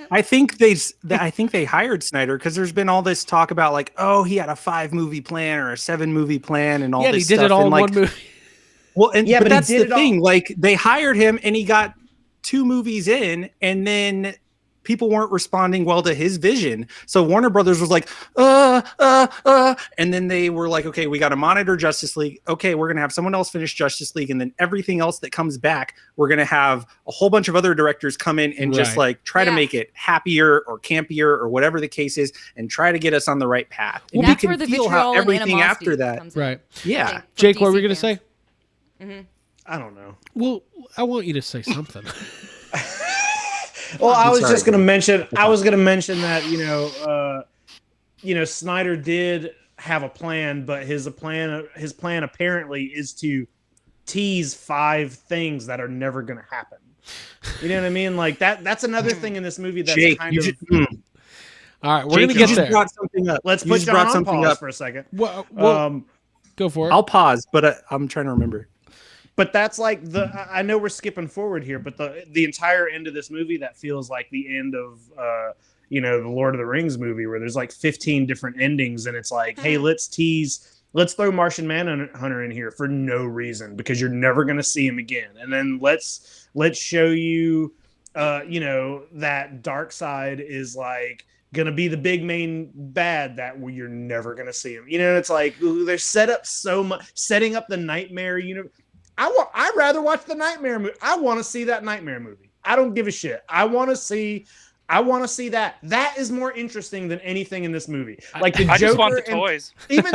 I think they hired Snyder because there's been all this talk about like, oh, he had a 5 movie plan or a 7 movie plan and all Yeah, this he did stuff. it all and in like, one movie. well, and Yeah, but but he that's did the it all- thing. Like they hired him and he got 2 movies in, and then people weren't responding well to his vision. So Warner Brothers was like, and then they were like, okay, we got to monitor Justice League. Okay, we're going to have someone else finish Justice League. And then everything else that comes back, we're going to have a whole bunch of other directors come in and just Right. like try to Yeah. make it happier or campier or whatever the case is and try to get us on the right path. And That's you where can the feel vitriol how and everything animosity after that. comes in. Right. Yeah. From Jake, what DC were you going to fans. say? I don't know. Well, I want you to say something. Well, I was sorry, just going to man. mention. I was going to mention that Snyder did have a plan, but his plan apparently is to tease 5 things that are never going to happen. You know what I mean? Like that. That's another thing in this movie that's Jake, kind you of. just, All right, we're Jake, going to you get just there. brought something up. Let's You put just John brought on something pause up. for a second. Well, go for it. I'll pause, but I'm trying to remember. But that's like I know we're skipping forward here, but the entire end of this movie that feels like the end of the Lord of the Rings movie, where there's like 15 different endings, and it's like, hey, let's throw Martian Manhunter in here for no reason because you're never gonna see him again, and then let's show you that Darkseid is like gonna be the big main bad that you're never gonna see him. It's like they're setting up the Nightmare universe. I'd rather watch the Nightmare movie. I want to see that Nightmare movie. I don't give a shit. I want to see that. That is more interesting than anything in this movie. Like the Joker. I just want the and toys. even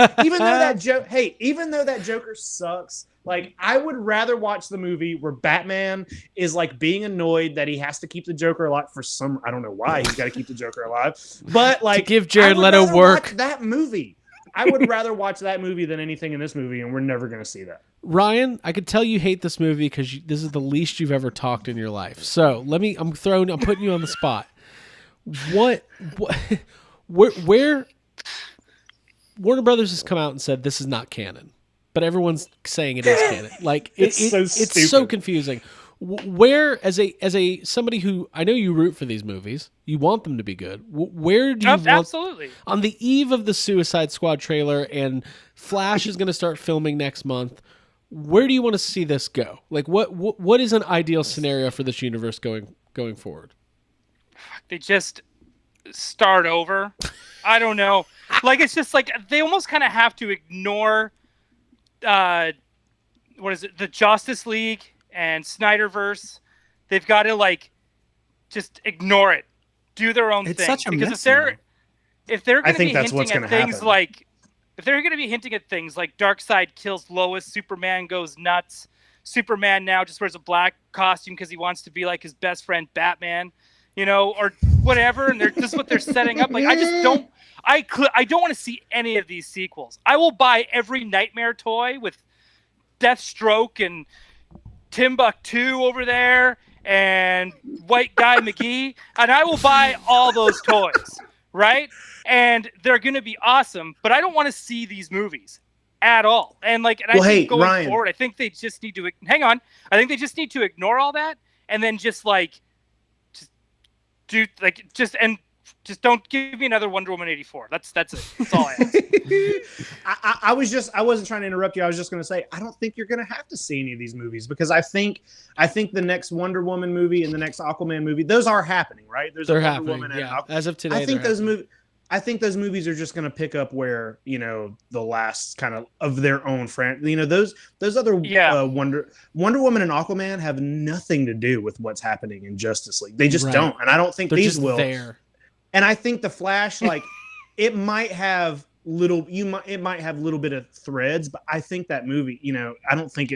though that Joker sucks, like I would rather watch the movie where Batman is like being annoyed that he has to keep the Joker alive for I don't know why he's got to keep the Joker alive, but like give Jared I would Leto rather work. watch that movie. I would rather watch that movie than anything in this movie, and we're never going to see that. Ryan, I could tell you hate this movie because this is the least you've ever talked in your life. So I'm putting you on the spot. Where Warner Brothers has come out and said this is not canon, but everyone's saying it is canon. Like It's so it's so stupid. confusing. Where as a somebody who I know you root for these movies, you want them to be good. Where do you want Absolutely. on the eve of the Suicide Squad trailer and Flash is going to start filming next month? Where do you want to see this go? Like what is an ideal scenario for this universe going forward? They just start over. I don't know. Like it's just like they almost kind of have to ignore the Justice League and Snyderverse. They've got to like just ignore it. Do their own It's thing. such a because mess, if they're I going to think be that's what's hinting at gonna things happen. like if they're going to be hinting at things like Darkseid kills Lois, Superman goes nuts, Superman now just wears a black costume because he wants to be like his best friend Batman, or whatever, and this is what they're setting up. Like I just don't. I don't want to see any of these sequels. I will buy every Nightmare toy with Deathstroke and Timbuktu over there and White Guy McGee, and I will buy all those toys, right? And they're going to be awesome, but I don't want to see these movies at all. And I think going Ryan. forward, I think they just need to hang on. I think they just need to ignore all that and then just don't give me another Wonder Woman 84. That's it. That's all I ask. I wasn't trying to interrupt you. I was just going to say, I don't think you're going to have to see any of these movies because I think the next Wonder Woman movie and the next Aquaman movie, those are happening, right? There's They're a Wonder happening. Woman and Yeah. As of today, I think they're those movies. I think those movies are just going to pick up where, the last kind of their own those other Wonder Woman and Aquaman have nothing to do with what's happening in Justice League. They just don't. And I don't think They're these just will. there. And I think the Flash, like it might have little bit of threads, but I think that movie, I don't think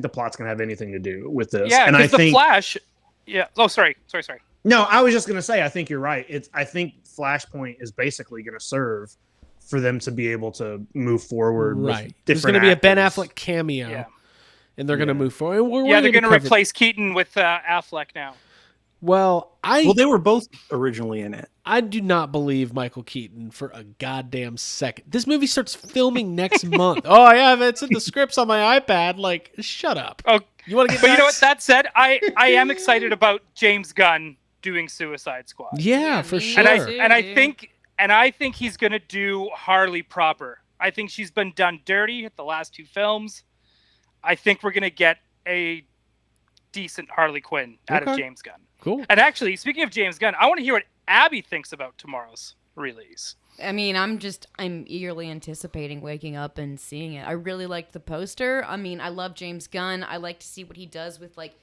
the plot's going to have anything to do with this. Yeah. And I think the Flash. Yeah. Oh, sorry. No, I was just going to say, I think you're right. I think Flashpoint is basically going to serve for them to be able to move forward. Right. There's going to be a Ben Affleck cameo. Yeah. And they're going to move forward. They're going to replace Keaton with Affleck now. Well, they were both originally in it. I do not believe Michael Keaton for a goddamn second. This movie starts filming next month. Oh, yeah, it's in the scripts on my iPad. Like, shut up. Oh, you want to get? But you know what? That said, I am excited about James Gunn doing Suicide Squad. Yeah, for sure. And I think he's going to do Harley proper. I think she's been done dirty at the last 2 films. I think we're going to get a decent Harley Quinn out of James Gunn. Cool. And actually, speaking of James Gunn, I want to hear what Abby thinks about tomorrow's release. I mean, I'm eagerly anticipating waking up and seeing it. I really liked the poster. I mean, I love James Gunn. I like to see what he does with like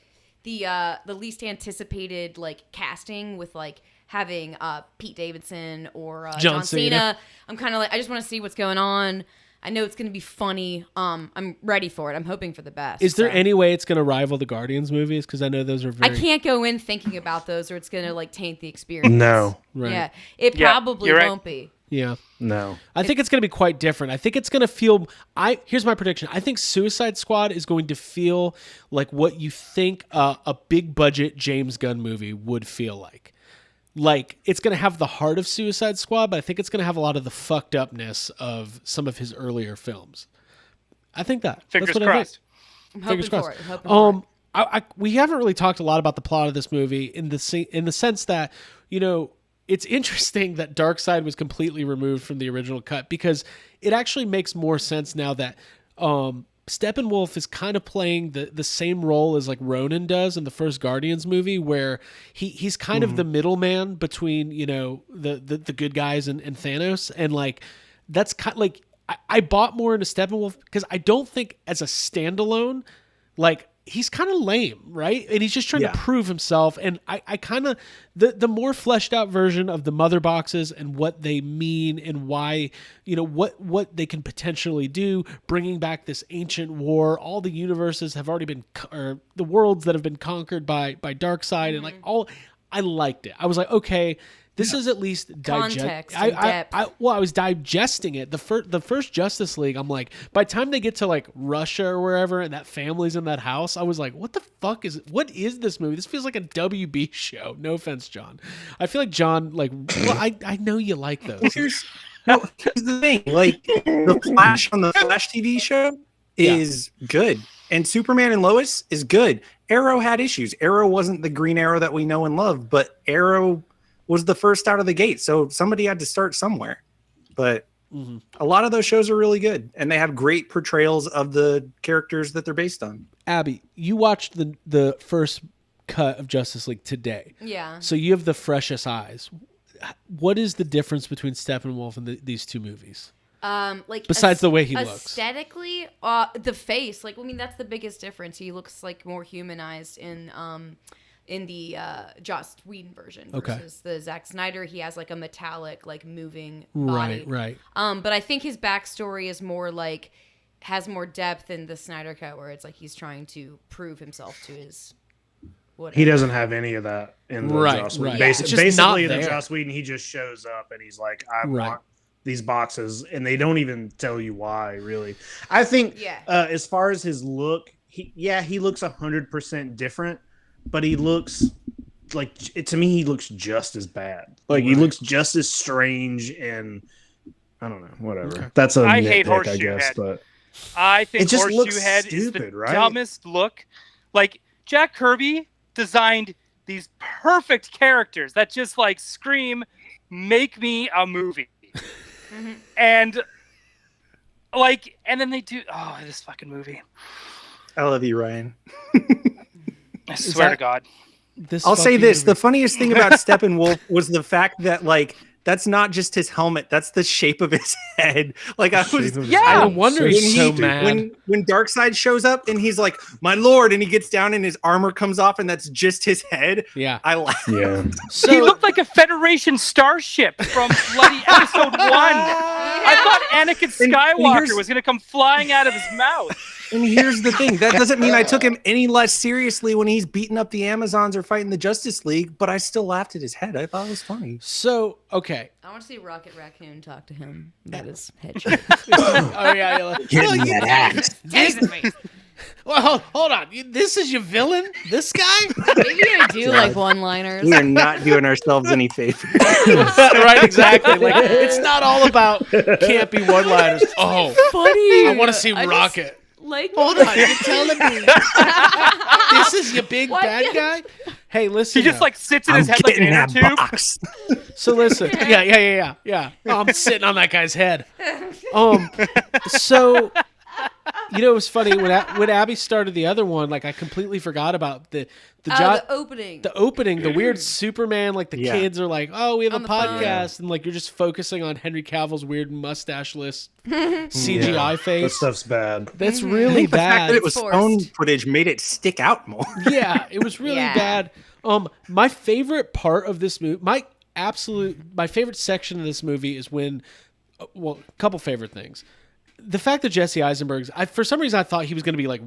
the least anticipated like casting with like having Pete Davidson or John Cena. I'm kind of like, I just want to see what's going on. I know it's going to be funny. I'm ready for it. I'm hoping for the best. Is there any way it's going to rival the Guardians movies? Because I know those are very... I can't go in thinking about those or it's going to like taint the experience. No. Right. Yeah. It probably won't be. Yeah. No. I think it's going to be quite different. I think it's going to feel... Here's my prediction. I think Suicide Squad is going to feel like what you think a big budget James Gunn movie would feel like. Like, it's going to have the heart of Suicide Squad, but I think it's going to have a lot of the fucked upness of some of his earlier films. I think that. Fingers crossed. I'm hoping for it. We haven't really talked a lot about the plot of this movie in the sense that, it's interesting that Darkseid was completely removed from the original cut because it actually makes more sense now that Steppenwolf is kind of playing the same role as like Ronan does in the first Guardians movie, where he's kind of the middleman between the good guys and Thanos, and like that's kind of like I bought more into Steppenwolf because I don't think as a standalone like he's kind of lame, right? And he's just trying to prove himself. And I kind of the more fleshed out version of the mother boxes and what they mean and why, what they can potentially do, bringing back this ancient war. All the universes have already been, or the worlds that have been conquered by Darkseid, and like all. I liked it. I was like, okay. This is at least context and depth. I was digesting it. The first Justice League, I'm like, by the time they get to like Russia or wherever, and that family's in that house, I was like, what the fuck is it? What is this movie? This feels like a WB show. No offense, John. I feel like John, like, well, I know you like those. Here's the thing. Like, the Flash on the Flash TV show is good. And Superman and Lois is good. Arrow had issues. Arrow wasn't the Green Arrow that we know and love, but Arrow was the first out of the gate, so somebody had to start somewhere. But a lot of those shows are really good, and they have great portrayals of the characters that they're based on. Abby, you watched the first cut of Justice League today. Yeah. So you have the freshest eyes. What is the difference between Steppenwolf and these two movies? Like besides the way he looks, aesthetically, the face. Like, I mean, that's the biggest difference. He looks like more humanized in the Joss Whedon version versus the Zack Snyder. He has like a metallic, like moving body. Right. But I think his backstory is more like has more depth in the Snyder cut, where it's like he's trying to prove himself to his. Whatever. He doesn't have any of that in the Joss Whedon. Yeah. Basically, in the Joss Whedon, he just shows up and he's like, I want these boxes, and they don't even tell you why, really. I think as far as his look, he looks 100% different, but he looks like, to me, he looks just as bad. Like, he looks just as strange, and I don't know, whatever. Okay. That's a hate Horseshoe I guess, Head. but I think it just Horseshoe looks Head stupid, is the right? dumbest look. Like, Jack Kirby designed these perfect characters that just like scream, make me a movie. And like, and then they do this fucking movie. I love you, Ryan. I swear to God. I'll say this: the funniest thing about Steppenwolf was the fact that like that's not just his helmet. That's the shape of his head. Like I was, Yeah. No wonder he's so mad. when Darkseid shows up and he's like, "My lord," and he gets down and his armor comes off and that's just his head. Yeah. I laugh. Yeah. So, He looked like a Federation starship from bloody episode 1. I thought Anakin Skywalker was going to come flying out of his mouth. And here's the thing: that doesn't mean I took him any less seriously when he's beating up the Amazons or fighting the Justice League. But I still laughed at his head. I thought it was funny. so okay. I want to see Rocket Raccoon talk to him about his head. Oh yeah. Get in that axe. Tasing me. Well, hold on. This is your villain? This guy? Maybe I do like one-liners. We are not doing ourselves any favors. Right, exactly. Like it's not all about campy one-liners. Oh, Funny. I want to see I just Rocket. like Hold on, you're telling me this is your big Why bad can't- guy? Hey, listen. He just now. like sits in his head like an inner tube. box. So listen. Yeah. Oh, I'm sitting on that guy's head. So it was funny when Abby started the other one. Like I completely forgot about the opening. The opening, the weird Superman, like the Yeah. kids are like, "Oh, we have On a the phone. podcast," and like you're just focusing on Henry Cavill's weird mustache-less CGI That face. stuff's bad. That's I really think the fact bad. that it was Forced. phone footage made it stick out more. Yeah, it was really Yeah. bad. My favorite part of this movie, my favorite section of this movie is when, a couple favorite things. The fact that Jesse Eisenberg's, for some reason I thought he was going to be like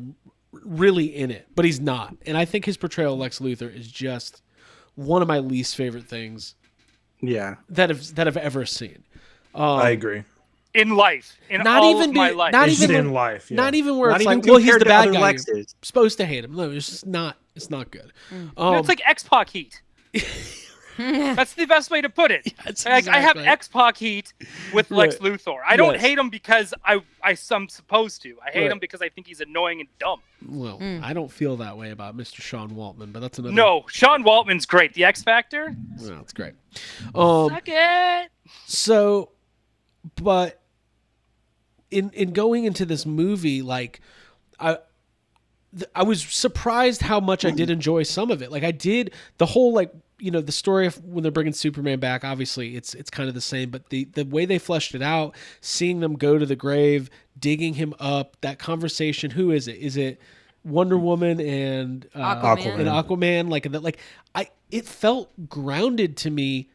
really in it, but he's not. And I think his portrayal of Lex Luthor is just one of my least favorite things Yeah. that I've ever seen. I agree. In life. In Not all even of my be- life. not It's even in life. Yeah. Not even where Not it's even like, well, he's compared the to bad other guy. Lexes. You're supposed to hate him. No, it's just not. It's not good. It's like X-Pac heat. That's the best way to put it. That's Like, I have exactly- X-Pac heat with Lex Right. Luthor. I don't Yes. hate him because I'm supposed to. I hate Right. him because I think he's annoying and dumb. Well, I don't feel that way about Mr. Sean Waltman, but that's another. No, Sean Waltman's great. The X Factor. No, it's great. Suck it. So, but in going into this movie, like, I was surprised how much I did enjoy some of it. Like I did the whole like the story of when they're bringing Superman back. Obviously, it's kind of the same, but the way they fleshed it out, seeing them go to the grave, digging him up, that conversation. Who is it? Is it Wonder Woman and Aquaman. And Aquaman? It felt grounded to me.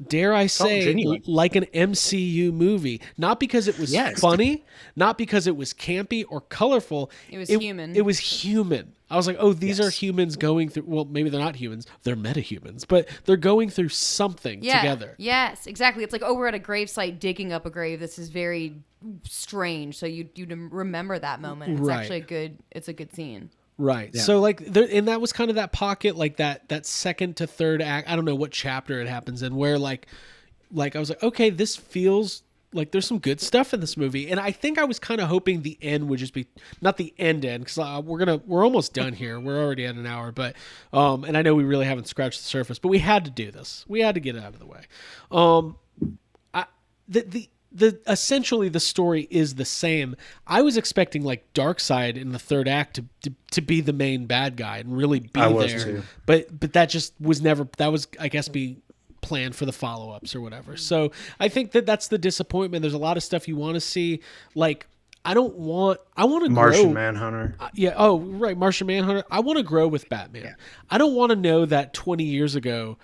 Dare I say, genuine. like an MCU movie. Not because it was Yes. funny, not because it was campy or colorful. It was human. It was human. I was like, oh, these Yes. are humans going through, well, maybe they're not humans. They're metahumans, but they're going through something together. Yes, exactly. It's like, oh, we're at a gravesite digging up a grave. This is very strange. So you remember that moment. It's Right. actually it's a good scene. Right. Yeah. So like and that was kind of that pocket, like that second to third act. I don't know what chapter it happens in, where like I was like, okay, this feels like there's some good stuff in this movie. And I think I was kind of hoping the end would just be not the end because we're almost done here. We're already at an hour, but and I know we really haven't scratched the surface, but we had to do this. We had to get it out of the way. The essentially the story is the same. I was expecting like Darkseid in the third act to be the main bad guy and really be I was there. too. But that just was never. That was, I guess, be planned for the follow-ups or whatever. So I think that's the disappointment. There's a lot of stuff you want to see. Like I want to Martian grow. Manhunter. Yeah. Oh, right. Martian Manhunter. I want to grow with Batman. Yeah. I don't want to know that 20 years ago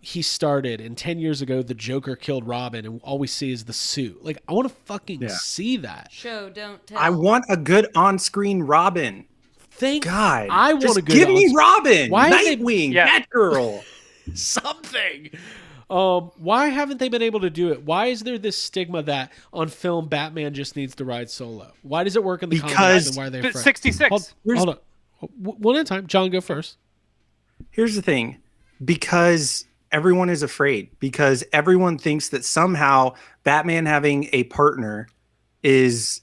he started and 10 years ago the Joker killed Robin and all we see is the suit. Like I want to fucking see that. Show, don't tell. I want a good on-screen Robin. Thank God, I want just a good give me on- Robin. Why have they- Nightwing, Yeah. Batgirl. something. Why haven't they been able to do it? Why is there this stigma that on film Batman just needs to ride solo? Why does it work in the comics Because and why are they But afraid? 66. Hold on. One at a time. John, go first. Here's the thing, because everyone is afraid, because everyone thinks that somehow Batman having a partner is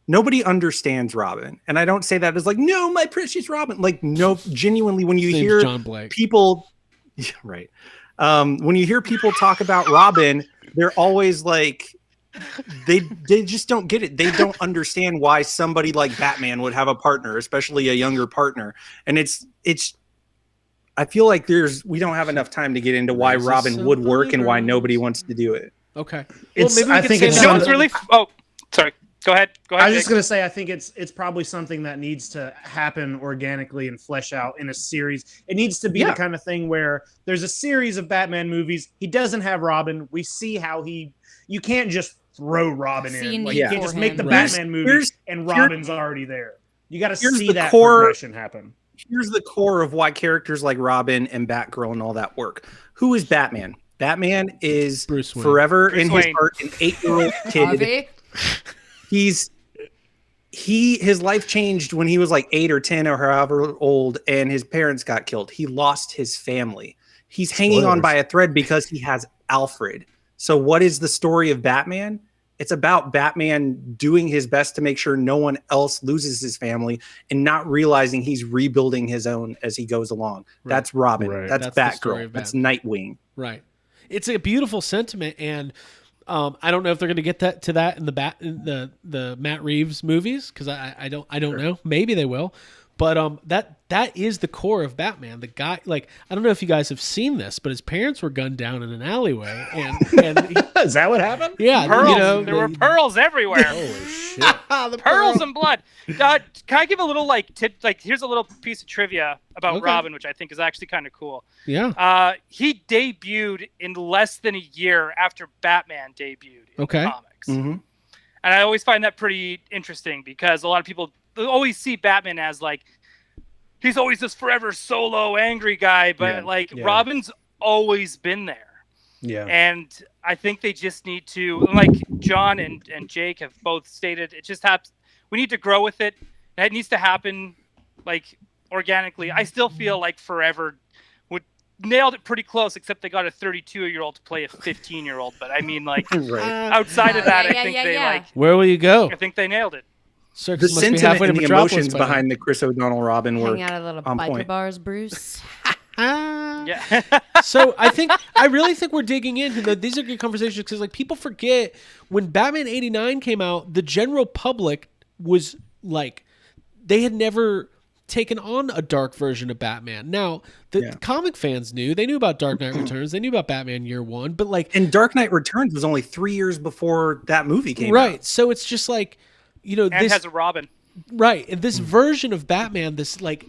nobody understands Robin. And I don't say that as like, no, my precious Robin. Like, no, genuinely, when you His name's hear John Blake. people, yeah, right. When you hear people talk about Robin, they're always like, they just don't get it. They don't understand why somebody like Batman would have a partner, especially a younger partner. And it's I feel like we don't have enough time to get into why Raises Robin some would work and why eyebrows. nobody wants to do it. Okay. It's- maybe we I could think save it's that You know for what's the- really? Oh, sorry. Go ahead. I was just Jake. gonna say, I think it's probably something that needs to happen organically and flesh out in a series. It needs to be the kind of thing where there's a series of Batman movies. He doesn't have Robin. We see how you can't just throw Robin See a in. Like need you can't for just make the him. Batman movie Here's- and Robin's already there. You got to here's see the that core- progression happen. Here's the core of why characters like Robin and Batgirl and all that work. Who is Batman? Batman is Bruce Wayne. forever Bruce in Wayne. his heart an 8-year-old kid. Harvey? His life changed when he was like 8 or 10 or however old, and his parents got killed. He lost his family. He's hanging on Spoilers. by a thread because he has Alfred. So what is the story of Batman? It's about Batman doing his best to make sure no one else loses his family and not realizing he's rebuilding his own as he goes along. Right. That's Robin. Right. That's That's the story Batgirl. of That's Batman. Nightwing. Right. It's a beautiful sentiment, and I don't know if they're going to get that in the Matt Reeves movies, because I don't know. Maybe they will, but that is the core of Batman. The guy, like, I don't know if you guys have seen this, but his parents were gunned down in an alleyway, and Is that what happened? yeah, Pearls. you know, There were pearls everywhere. Holy shit! the Pearls and blood. Can I give a little here's a little piece of trivia about Okay. Robin, which I think is actually kind of cool. Yeah. He debuted in less than a year after Batman debuted in Okay. the comics. Mm-hmm. And I always find that pretty interesting because a lot of people always see Batman as like, he's always this forever solo angry guy, but Yeah. Robin's always been there. Yeah. And I think they just need to, like John and Jake have both stated, it just happens. We need to grow with it. And it needs to happen like organically. I still feel like Forever would nailed it pretty close, except they got a 32-year-old to play a 15-year-old. But I mean, like Right. outside of that, Yeah, I think yeah, they yeah. like. Where will you go? I think they nailed it. Circus The must be sentiment halfway to and the Metropolis emotions by now. behind the Chris O'Donnell Robin were Hang out at little on biker point. bars, Bruce. Ah. Yeah. So I really think we're digging in. These are good conversations because like people forget when Batman '89 came out, the general public was like, they had never taken on a dark version of Batman. Now the comic fans knew. They knew about Dark Knight Returns. They knew about Batman Year One. But like, And Dark Knight Returns was only 3 years before that movie came out. right. So it's just like, you know, And this has a Robin. right, and this version of Batman, this like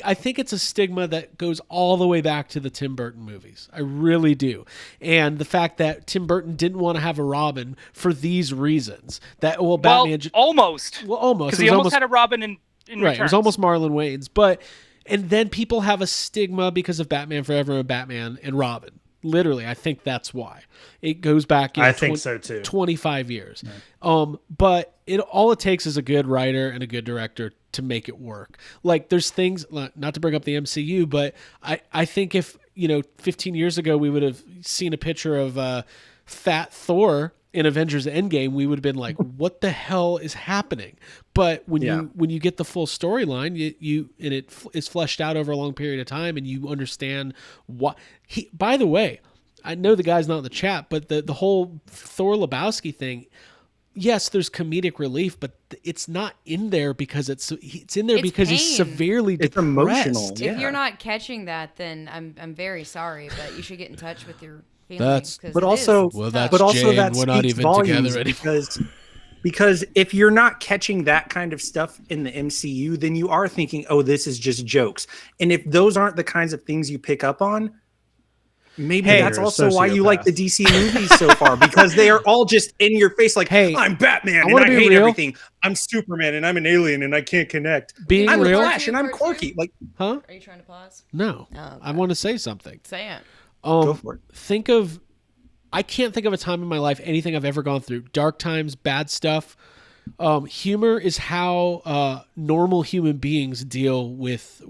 I think it's a stigma that goes all the way back to the Tim Burton movies. I really do, and the fact that Tim Burton didn't want to have a Robin for these reasons. That Batman Almost. almost Because it he was almost had a Robin in right. It was Returns. almost Marlon Wayans, but and then people have a stigma because of Batman Forever and Batman and Robin. Literally, I think that's why it goes back. I think so too. 25 years. But all it takes is a good writer and a good director to make it work. Like there's things, not to bring up the MCU, but I think if 15 years ago we would have seen a picture of fat Thor in Avengers Endgame, we would have been like, what the hell is happening? But when you get the full storyline, and it is fleshed out over a long period of time, and you understand what by the way, I know the guy's not in the chat, but the whole Thor Lebowski thing, yes, there's comedic relief, but it's not in there because it's in there It's because he's pain. severely It's depressed. emotional. If Yeah. you're not catching that, then I'm very sorry, but you should get in touch with your feelings. That's- 'cause But it also, is Well, tough. that's but also Jane, that we're not speaks even volumes together because if you're not catching that kind of stuff in the MCU, then you are thinking, oh, this is just jokes. And if those aren't the kinds of things you pick up on, maybe that's you're a also why you sociopath. like the DC movies so far, because they are all just in your face, like, Hey, I'm Batman I and wanna I be hate real. everything. I'm Superman and I'm an alien and I can't connect. Being I'm real, Flash and I'm quirky. Like, huh? Are you trying to pause? No, Oh, okay. I want to say something. Say it. go for it. I can't think of a time in my life, anything I've ever gone through, dark times, bad stuff. Humor is how normal human beings deal with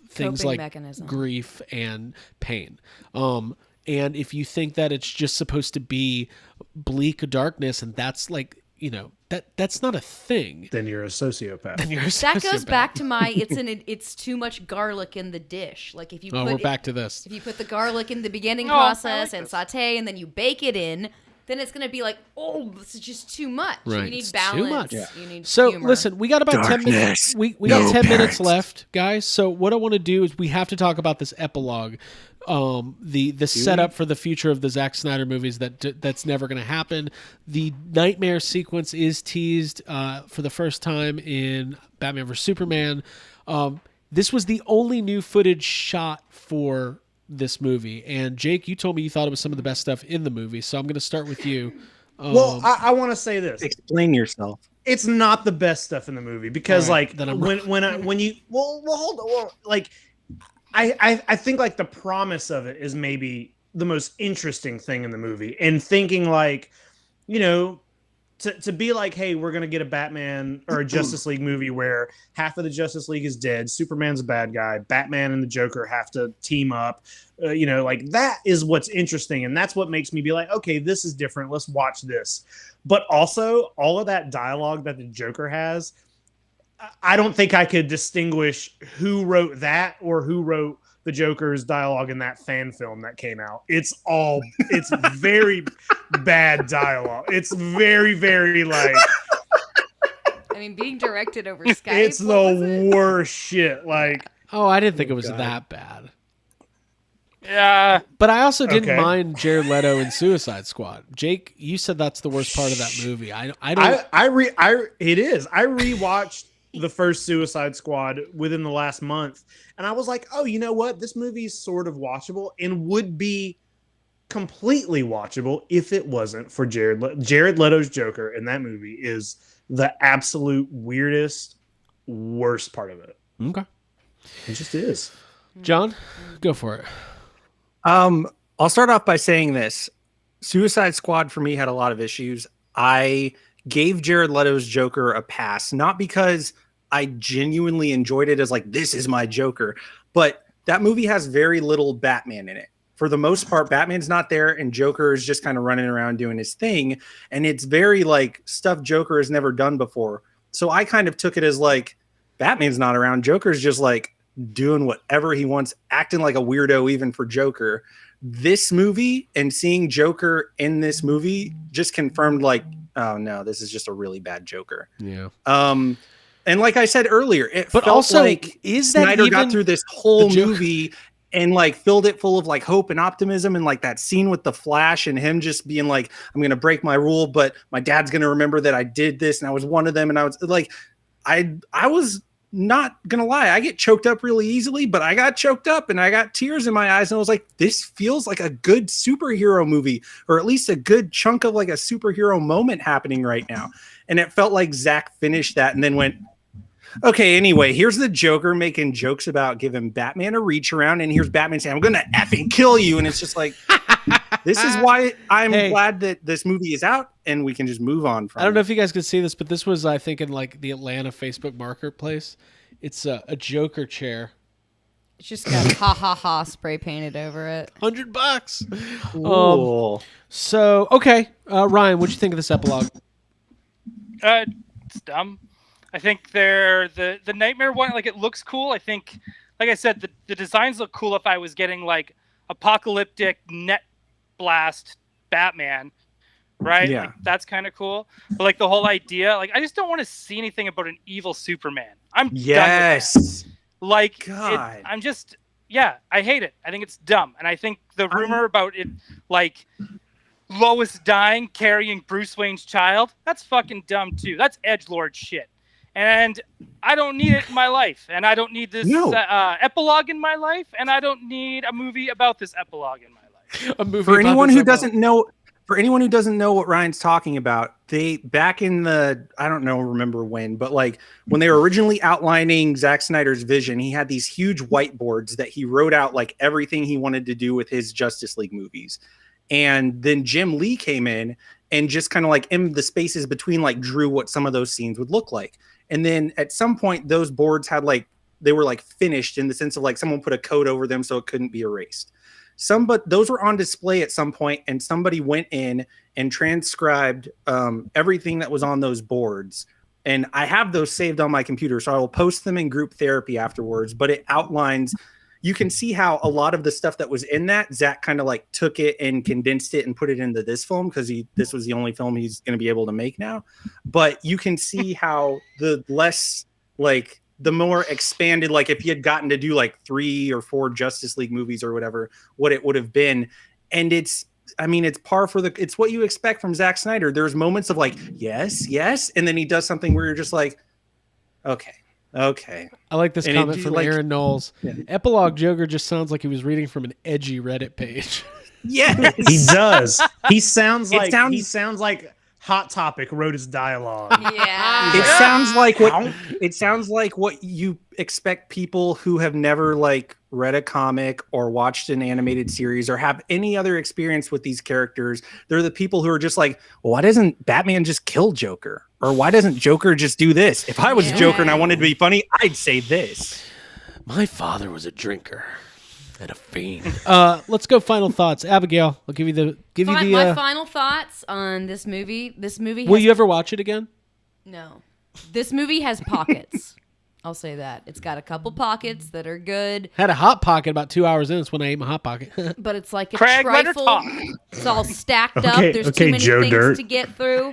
things Coping like mechanism. grief and pain. And if you think that it's just supposed to be bleak darkness, and that's like, that's not a thing. Then you're a sociopath. Then you're a That goes sociopath. back to my it's too much garlic in the dish. Like if you Oh, put we're back to this. if you put the garlic in the beginning Oh, I process like and this. saute and then you bake it in, then it's gonna be like, oh, this is just too much. Right. You need It's too balance. much. Yeah. You need So humor. listen, we got about 10 minutes. We got 10 minutes left, guys. So what I want to do is we have to talk about this epilogue, the setup for the future of the Zack Snyder movies that's never going to happen. The nightmare sequence is teased for the first time in Batman vs Superman. This was the only new footage shot for this movie, and Jake, you told me you thought it was some of the best stuff in the movie. So I'm going to start with you. Well, I want to say this. Explain yourself. It's not the best stuff in the movie because, All right, like, then I'm when you hold on, like, I think like the promise of it is maybe the most interesting thing in the movie, and thinking like, you know, to be like, hey, we're gonna get a Batman or a Justice League movie where half of the Justice League is dead, Superman's a bad guy, Batman and the Joker have to team up, you know, like that is what's interesting, and that's what makes me be like, okay, this is different. Let's watch this. But also, all of that dialogue that the Joker has, I don't think I could distinguish who wrote that or who wrote the Joker's dialogue in that fan film that came out. It's very bad dialogue. It's very, very like, I mean, being directed over Skype. it's the worst shit. Like, Oh, I didn't think it was God. that bad. Yeah. But I also didn't Okay. mind Jared Leto in Suicide Squad. Jake, you said that's the worst part of that movie. I don't. it is. I rewatched the first Suicide Squad within the last month, and I was like, oh, you know what? This movie's sort of watchable and would be completely watchable if it wasn't for Jared Leto's Joker in that movie is the absolute weirdest, worst part of it. Okay. It just is. John, go for it. I'll start off by saying this. Suicide Squad for me had a lot of issues. I gave Jared Leto's Joker a pass, not because I genuinely enjoyed it as like, this is my Joker, but that movie has very little Batman in it. For the most part, Batman's not there and Joker is just kind of running around doing his thing. And it's very like stuff Joker has never done before. So I kind of took it as like, Batman's not around. Joker's just like doing whatever he wants, acting like a weirdo even for Joker. This movie and seeing Joker in this movie just confirmed like, oh no, this is just a really bad Joker. Yeah. And like I said earlier, it But felt also, like is that Snyder even got through this whole the Joker? movie and like filled it full of like hope and optimism, and like that scene with the Flash and him just being like, I'm gonna break my rule, but my dad's gonna remember that I did this and I was one of them. And I was like, I was not gonna lie, I get choked up really easily, but I got choked up and I got tears in my eyes, and I was like, this feels like a good superhero movie, or at least a good chunk of like a superhero moment happening right now. And it felt like Zack finished that and then went, okay, anyway, here's the Joker making jokes about giving Batman a reach around, and here's Batman saying, I'm gonna effing kill you. And it's just like, this is why I'm glad that this movie is out and we can just move on from I don't know it. if you guys could see this, but this was, I think, in like the Atlanta Facebook Marketplace. It's a Joker chair. It's just got ha ha ha spray painted over it. $100. Cool. So, okay. Ryan, what'd you think of this epilogue? It's dumb. I think the nightmare one, like, it looks cool. I think, like I said, the designs look cool if I was getting like apocalyptic net blast Batman, right? Yeah. Like, that's kind of cool. But like the whole idea, like, I just don't want to see anything about an evil Superman. I'm done with that. Yes. Like, God. I'm just, yeah, I hate it. I think it's dumb. And I think the rumor about it, like, Lois dying carrying Bruce Wayne's child, that's fucking dumb too. That's edgelord shit. And I don't need it in my life. And I don't need this epilogue in my life. And I don't need a movie about this epilogue in my life. A movie For about anyone this who epilogue. doesn't know, what Ryan's talking about, they back in the, I don't know, remember when, but like when they were originally outlining Zack Snyder's vision, he had these huge whiteboards that he wrote out like everything he wanted to do with his Justice League movies. And then Jim Lee came in and just kind of like in the spaces between like drew what some of those scenes would look like. And then at some point those boards had like, they were like finished in the sense of like someone put a coat over them so it couldn't be erased. But those were on display at some point, and somebody went in and transcribed everything that was on those boards. And I have those saved on my computer, so I will post them in group therapy afterwards. But it outlines you can see how a lot of the stuff that was in that, Zach kind of like took it and condensed it and put it into this film because this was the only film he's going to be able to make now. But you can see how the less like the more expanded, like if he had gotten to do like 3 or 4 Justice League movies or whatever, what it would have been. And it's it's what you expect from Zack Snyder. There's moments of like, yes, yes. And then he does something where you're just like, okay. I like this comment from like, Aaron Knowles. Yeah. Epilogue Joker just sounds like he was reading from an edgy Reddit page. Yes. He does. He sounds like Hot Topic wrote his dialogue. Yeah. It sounds like what you expect people who have never like read a comic or watched an animated series or have any other experience with these characters. They're the people who are just like, well, why doesn't Batman just kill Joker? Or why doesn't Joker just do this? If I was Joker and I wanted to be funny, I'd say this. My father was a drinker and a fiend. Let's go final thoughts. Abigail, I'll give you my final thoughts on this movie. This movie Will you ever watch it again? No. This movie has pockets. I'll say that. It's got a couple pockets that are good. Had a Hot Pocket about 2 hours in. It's when I ate my Hot Pocket. But it's like a Craig, let her trifle. talk. It's all stacked up. Okay, There's okay, too many Joe things Dirt. to get through.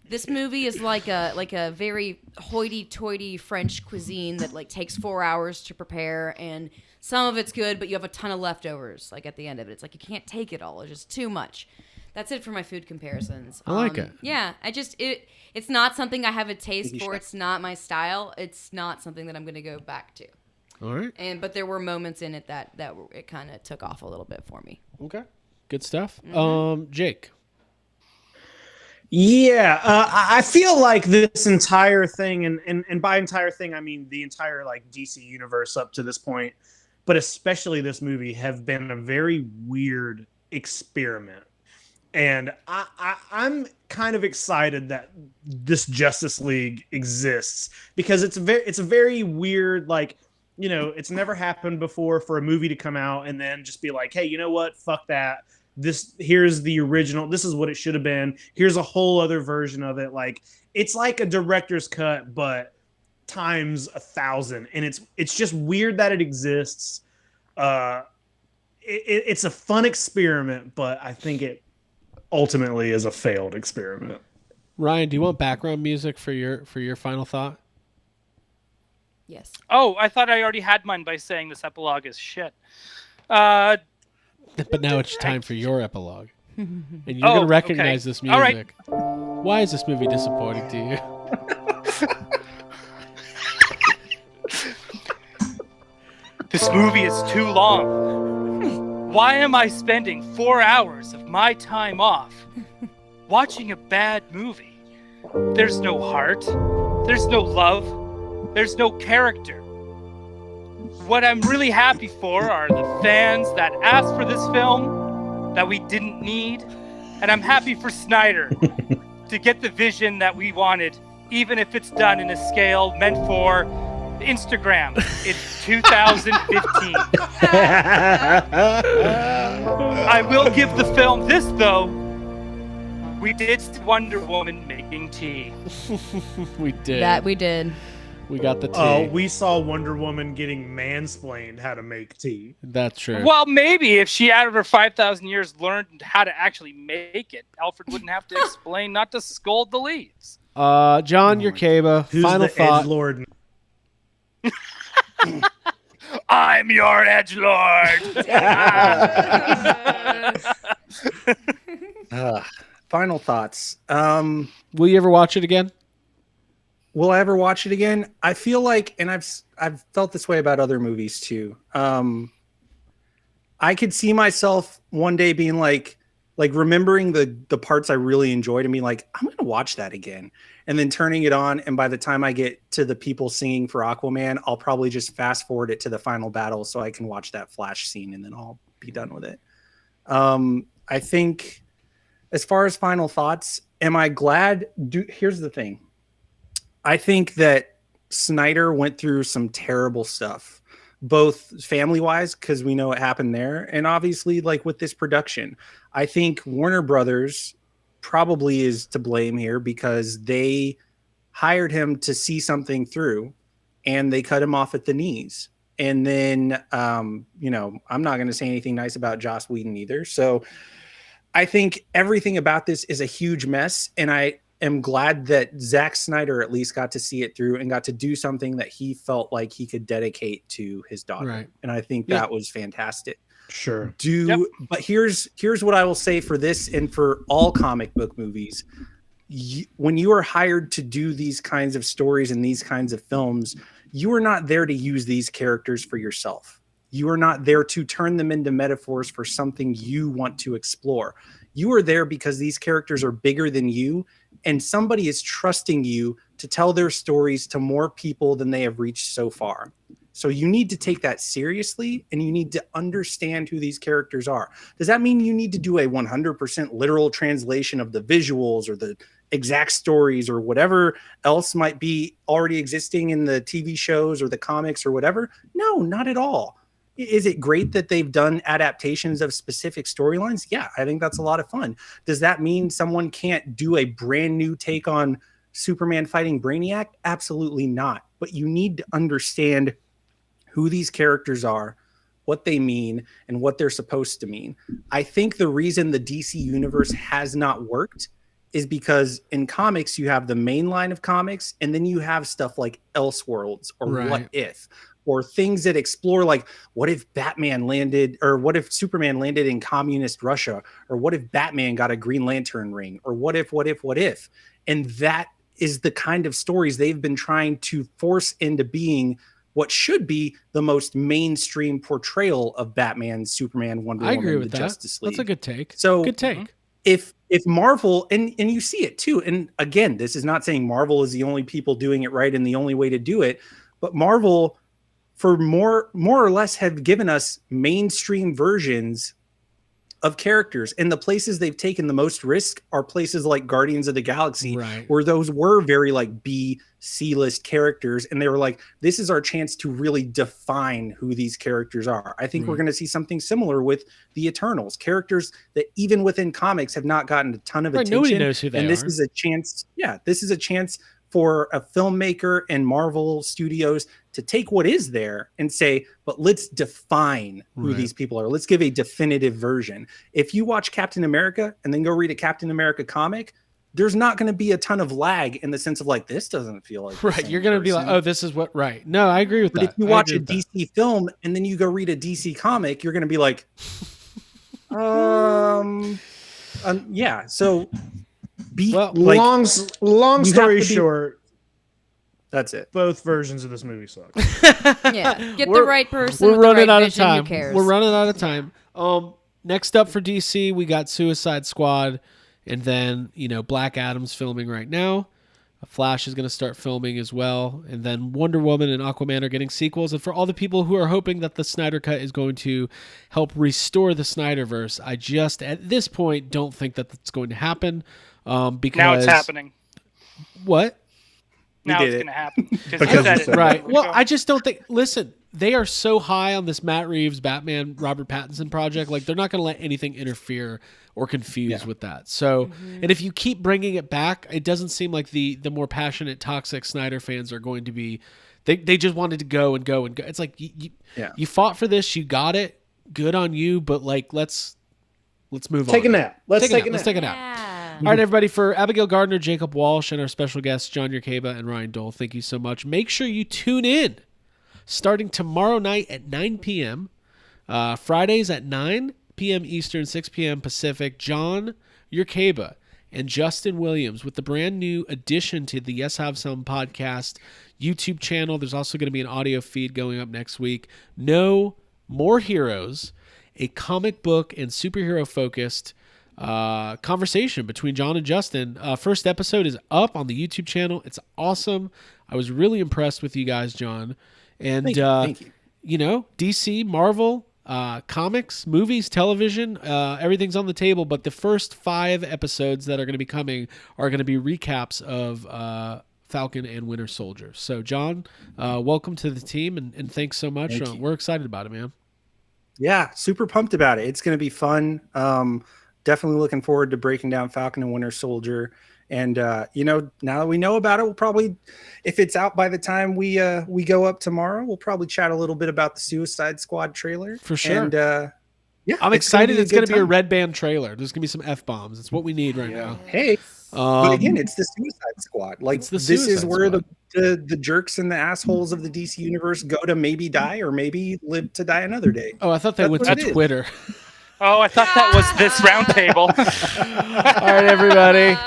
This movie is like a very hoity-toity French cuisine that like takes 4 hours to prepare, and some of it's good, but you have a ton of leftovers. Like at the end of it, it's like you can't take it all. It's just too much. That's it for my food comparisons. I like it. Yeah, it's not something I have a taste for. It's not my style. It's not something that I'm going to go back to. All right. But there were moments in it that it kind of took off a little bit for me. Okay. Good stuff. Jake. Yeah, I feel like this entire thing, and by entire thing I mean the entire like DC universe up to this point, but especially this movie, have been a very weird experiment. And I'm kind of excited that this Justice League exists because it's a very weird, like, you know, it's never happened before for a movie to come out and then just be like, hey, you know what? Fuck that. Here's the original. This is what it should have been. Here's a whole other version of it. Like, it's like a director's cut, but times 1,000. And it's just weird that it exists. It's a fun experiment, but I think it ultimately is a failed experiment. Ryan, do you want background music for your final thought? Yes. Oh, I thought I already had mine by saying this epilogue is shit. But now it's time for your epilogue. And you're going to recognize this music. All right. Why is this movie disappointing to you? This movie is too long. Why am I spending 4 hours of my time off watching a bad movie? There's no heart. There's no love. There's no character. What I'm really happy for are the fans that asked for this film that we didn't need. And I'm happy for Snyder to get the vision that we wanted, even if it's done in a scale meant for Instagram. It's 2015. I will give the film this, though. We did see Wonder Woman making tea. We did. That we did. We got the tea. We saw Wonder Woman getting mansplained how to make tea. That's true. Well, maybe if she, out of her 5,000 years, learned how to actually make it, Alfred wouldn't have to explain not to scold the leaves. John Yerkeba, Who's final the thought. edgelord? I'm your edgelord. Final thoughts. Will you ever watch it again? Will I ever watch it again? I feel like, and I've felt this way about other movies too. I could see myself one day being like remembering the parts I really enjoyed and being like, I'm going to watch that again. And then turning it on. And by the time I get to the people singing for Aquaman, I'll probably just fast forward it to the final battle so I can watch that Flash scene and then I'll be done with it. I think as far as final thoughts, am I glad? Here's the thing. I think that Snyder went through some terrible stuff, both family-wise, because we know what happened there, and obviously like with this production. I think Warner Brothers probably is to blame here because they hired him to see something through and they cut him off at the knees. And then, you know, I'm not going to say anything nice about Joss Whedon either. So I think everything about this is a huge mess. And I am glad that Zack Snyder at least got to see it through and got to do something that he felt like he could dedicate to his daughter. Right. And I think that was fantastic. Sure. But here's what I will say for this and for all comic book movies. When you are hired to do these kinds of stories and these kinds of films, you are not there to use these characters for yourself. You are not there to turn them into metaphors for something you want to explore. You are there because these characters are bigger than you, and somebody is trusting you to tell their stories to more people than they have reached so far. So you need to take that seriously, and you need to understand who these characters are. Does that mean you need to do a 100% literal translation of the visuals or the exact stories or whatever else might be already existing in the TV shows or the comics or whatever? No, not at all. Is it great that they've done adaptations of specific storylines? Yeah, I think that's a lot of fun. Does that mean someone can't do a brand new take on Superman fighting Brainiac? Absolutely not. But you need to understand who these characters are, what they mean, and what they're supposed to mean. I think the reason the DC universe has not worked is because in comics, you have the main line of comics, and then you have stuff like Elseworlds or What If, or things that explore, like, what if Batman landed, or what if Superman landed in communist Russia, or what if Batman got a Green Lantern ring, or what if. And that is the kind of stories they've been trying to force into being what should be the most mainstream portrayal of Batman, Superman, Wonder Woman, I agree with the that. Justice League. That's a good take. So good take. If Marvel, and you see it too, and again, this is not saying Marvel is the only people doing it right and the only way to do it, but Marvel, for more or less, have given us mainstream versions of characters, and the places they've taken the most risk are places like Guardians of the Galaxy, where those were very like B, C-list characters, and they were like, this is our chance to really define who these characters are. I think we're going to see something similar with the Eternals, characters that even within comics have not gotten a ton of attention. Nobody knows who they and this are. is a chance. Yeah, this is a chance for a filmmaker and Marvel Studios to take what is there and say, but let's define who these people are. Let's give a definitive version. If you watch Captain America and then go read a Captain America comic, there's not going to be a ton of lag in the sense of like, this doesn't feel like You're going to be like, oh, this is what, No, I agree with but that. if you watch a DC film and then you go read a DC comic, you're going to be like, yeah. So long story short, that's it. Both versions of this movie suck. Yeah, get the right person. We're running out of vision, time. Who cares? We're running out of time. Next up for DC, we got Suicide Squad, and then Black Adam's filming right now. Flash is going to start filming as well, and then Wonder Woman and Aquaman are getting sequels. And for all the people who are hoping that the Snyder Cut is going to help restore the Snyderverse, I just at this point don't think that that's going to happen. Because now it's happening. What? Now it's going to happen. Right. Well, I just don't think. Listen, they are so high on this Matt Reeves Batman Robert Pattinson project. Like, they're not going to let anything interfere or confuse with that. So, and if you keep bringing it back, it doesn't seem like the more passionate, toxic Snyder fans are going to be. They just wanted to go and go and go. It's like you fought for this, you got it. Good on you, but like let's move on. Take a nap. Let's take a nap. Let's take a nap. All right, everybody, for Abigail Gardner, Jacob Walsh, and our special guests, John Yerkeba and Ryan Dole, thank you so much. Make sure you tune in starting tomorrow night at 9 p.m., Fridays at 9 p.m. Eastern, 6 p.m. Pacific. John Yerkeba and Justin Williams with the brand new addition to the Yes Have Some podcast YouTube channel. There's also going to be an audio feed going up next week. No More Heroes, a comic book and superhero-focused conversation between John and Justin. First episode is up on the YouTube channel. It's awesome. I was really impressed with you guys, John. And Thank you. DC, Marvel, comics, movies, television, everything's on the table. But the first 5 episodes that are going to be coming are going to be recaps of Falcon and Winter Soldier. So, John, welcome to the team, and thanks so much. We're excited about it, man. Yeah, super pumped about it. It's going to be fun. Definitely looking forward to breaking down Falcon and Winter Soldier. And you know, now that we know about it, we'll probably, if it's out by the time we go up tomorrow, we'll probably chat a little bit about the Suicide Squad trailer. For sure. And yeah, I'm excited. It's going to be a good red band trailer. There's going to be some F-bombs. It's what we need right now. Hey, but again, it's the Suicide Squad. Like, it's the this is Suicide where Squad. the jerks and the assholes of the DC universe go to maybe die or maybe live to die another day. Oh, I thought they That's went what to it is. Twitter. Oh, I thought that was this roundtable. All right, everybody.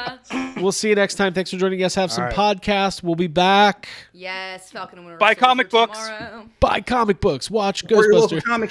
We'll see you next time. Thanks for joining us. Have some All right. podcast. We'll be back. Yes, Falcon and Winter Buy Soldier comic books. tomorrow. Buy comic books. Watch Or your local Ghostbusters. comic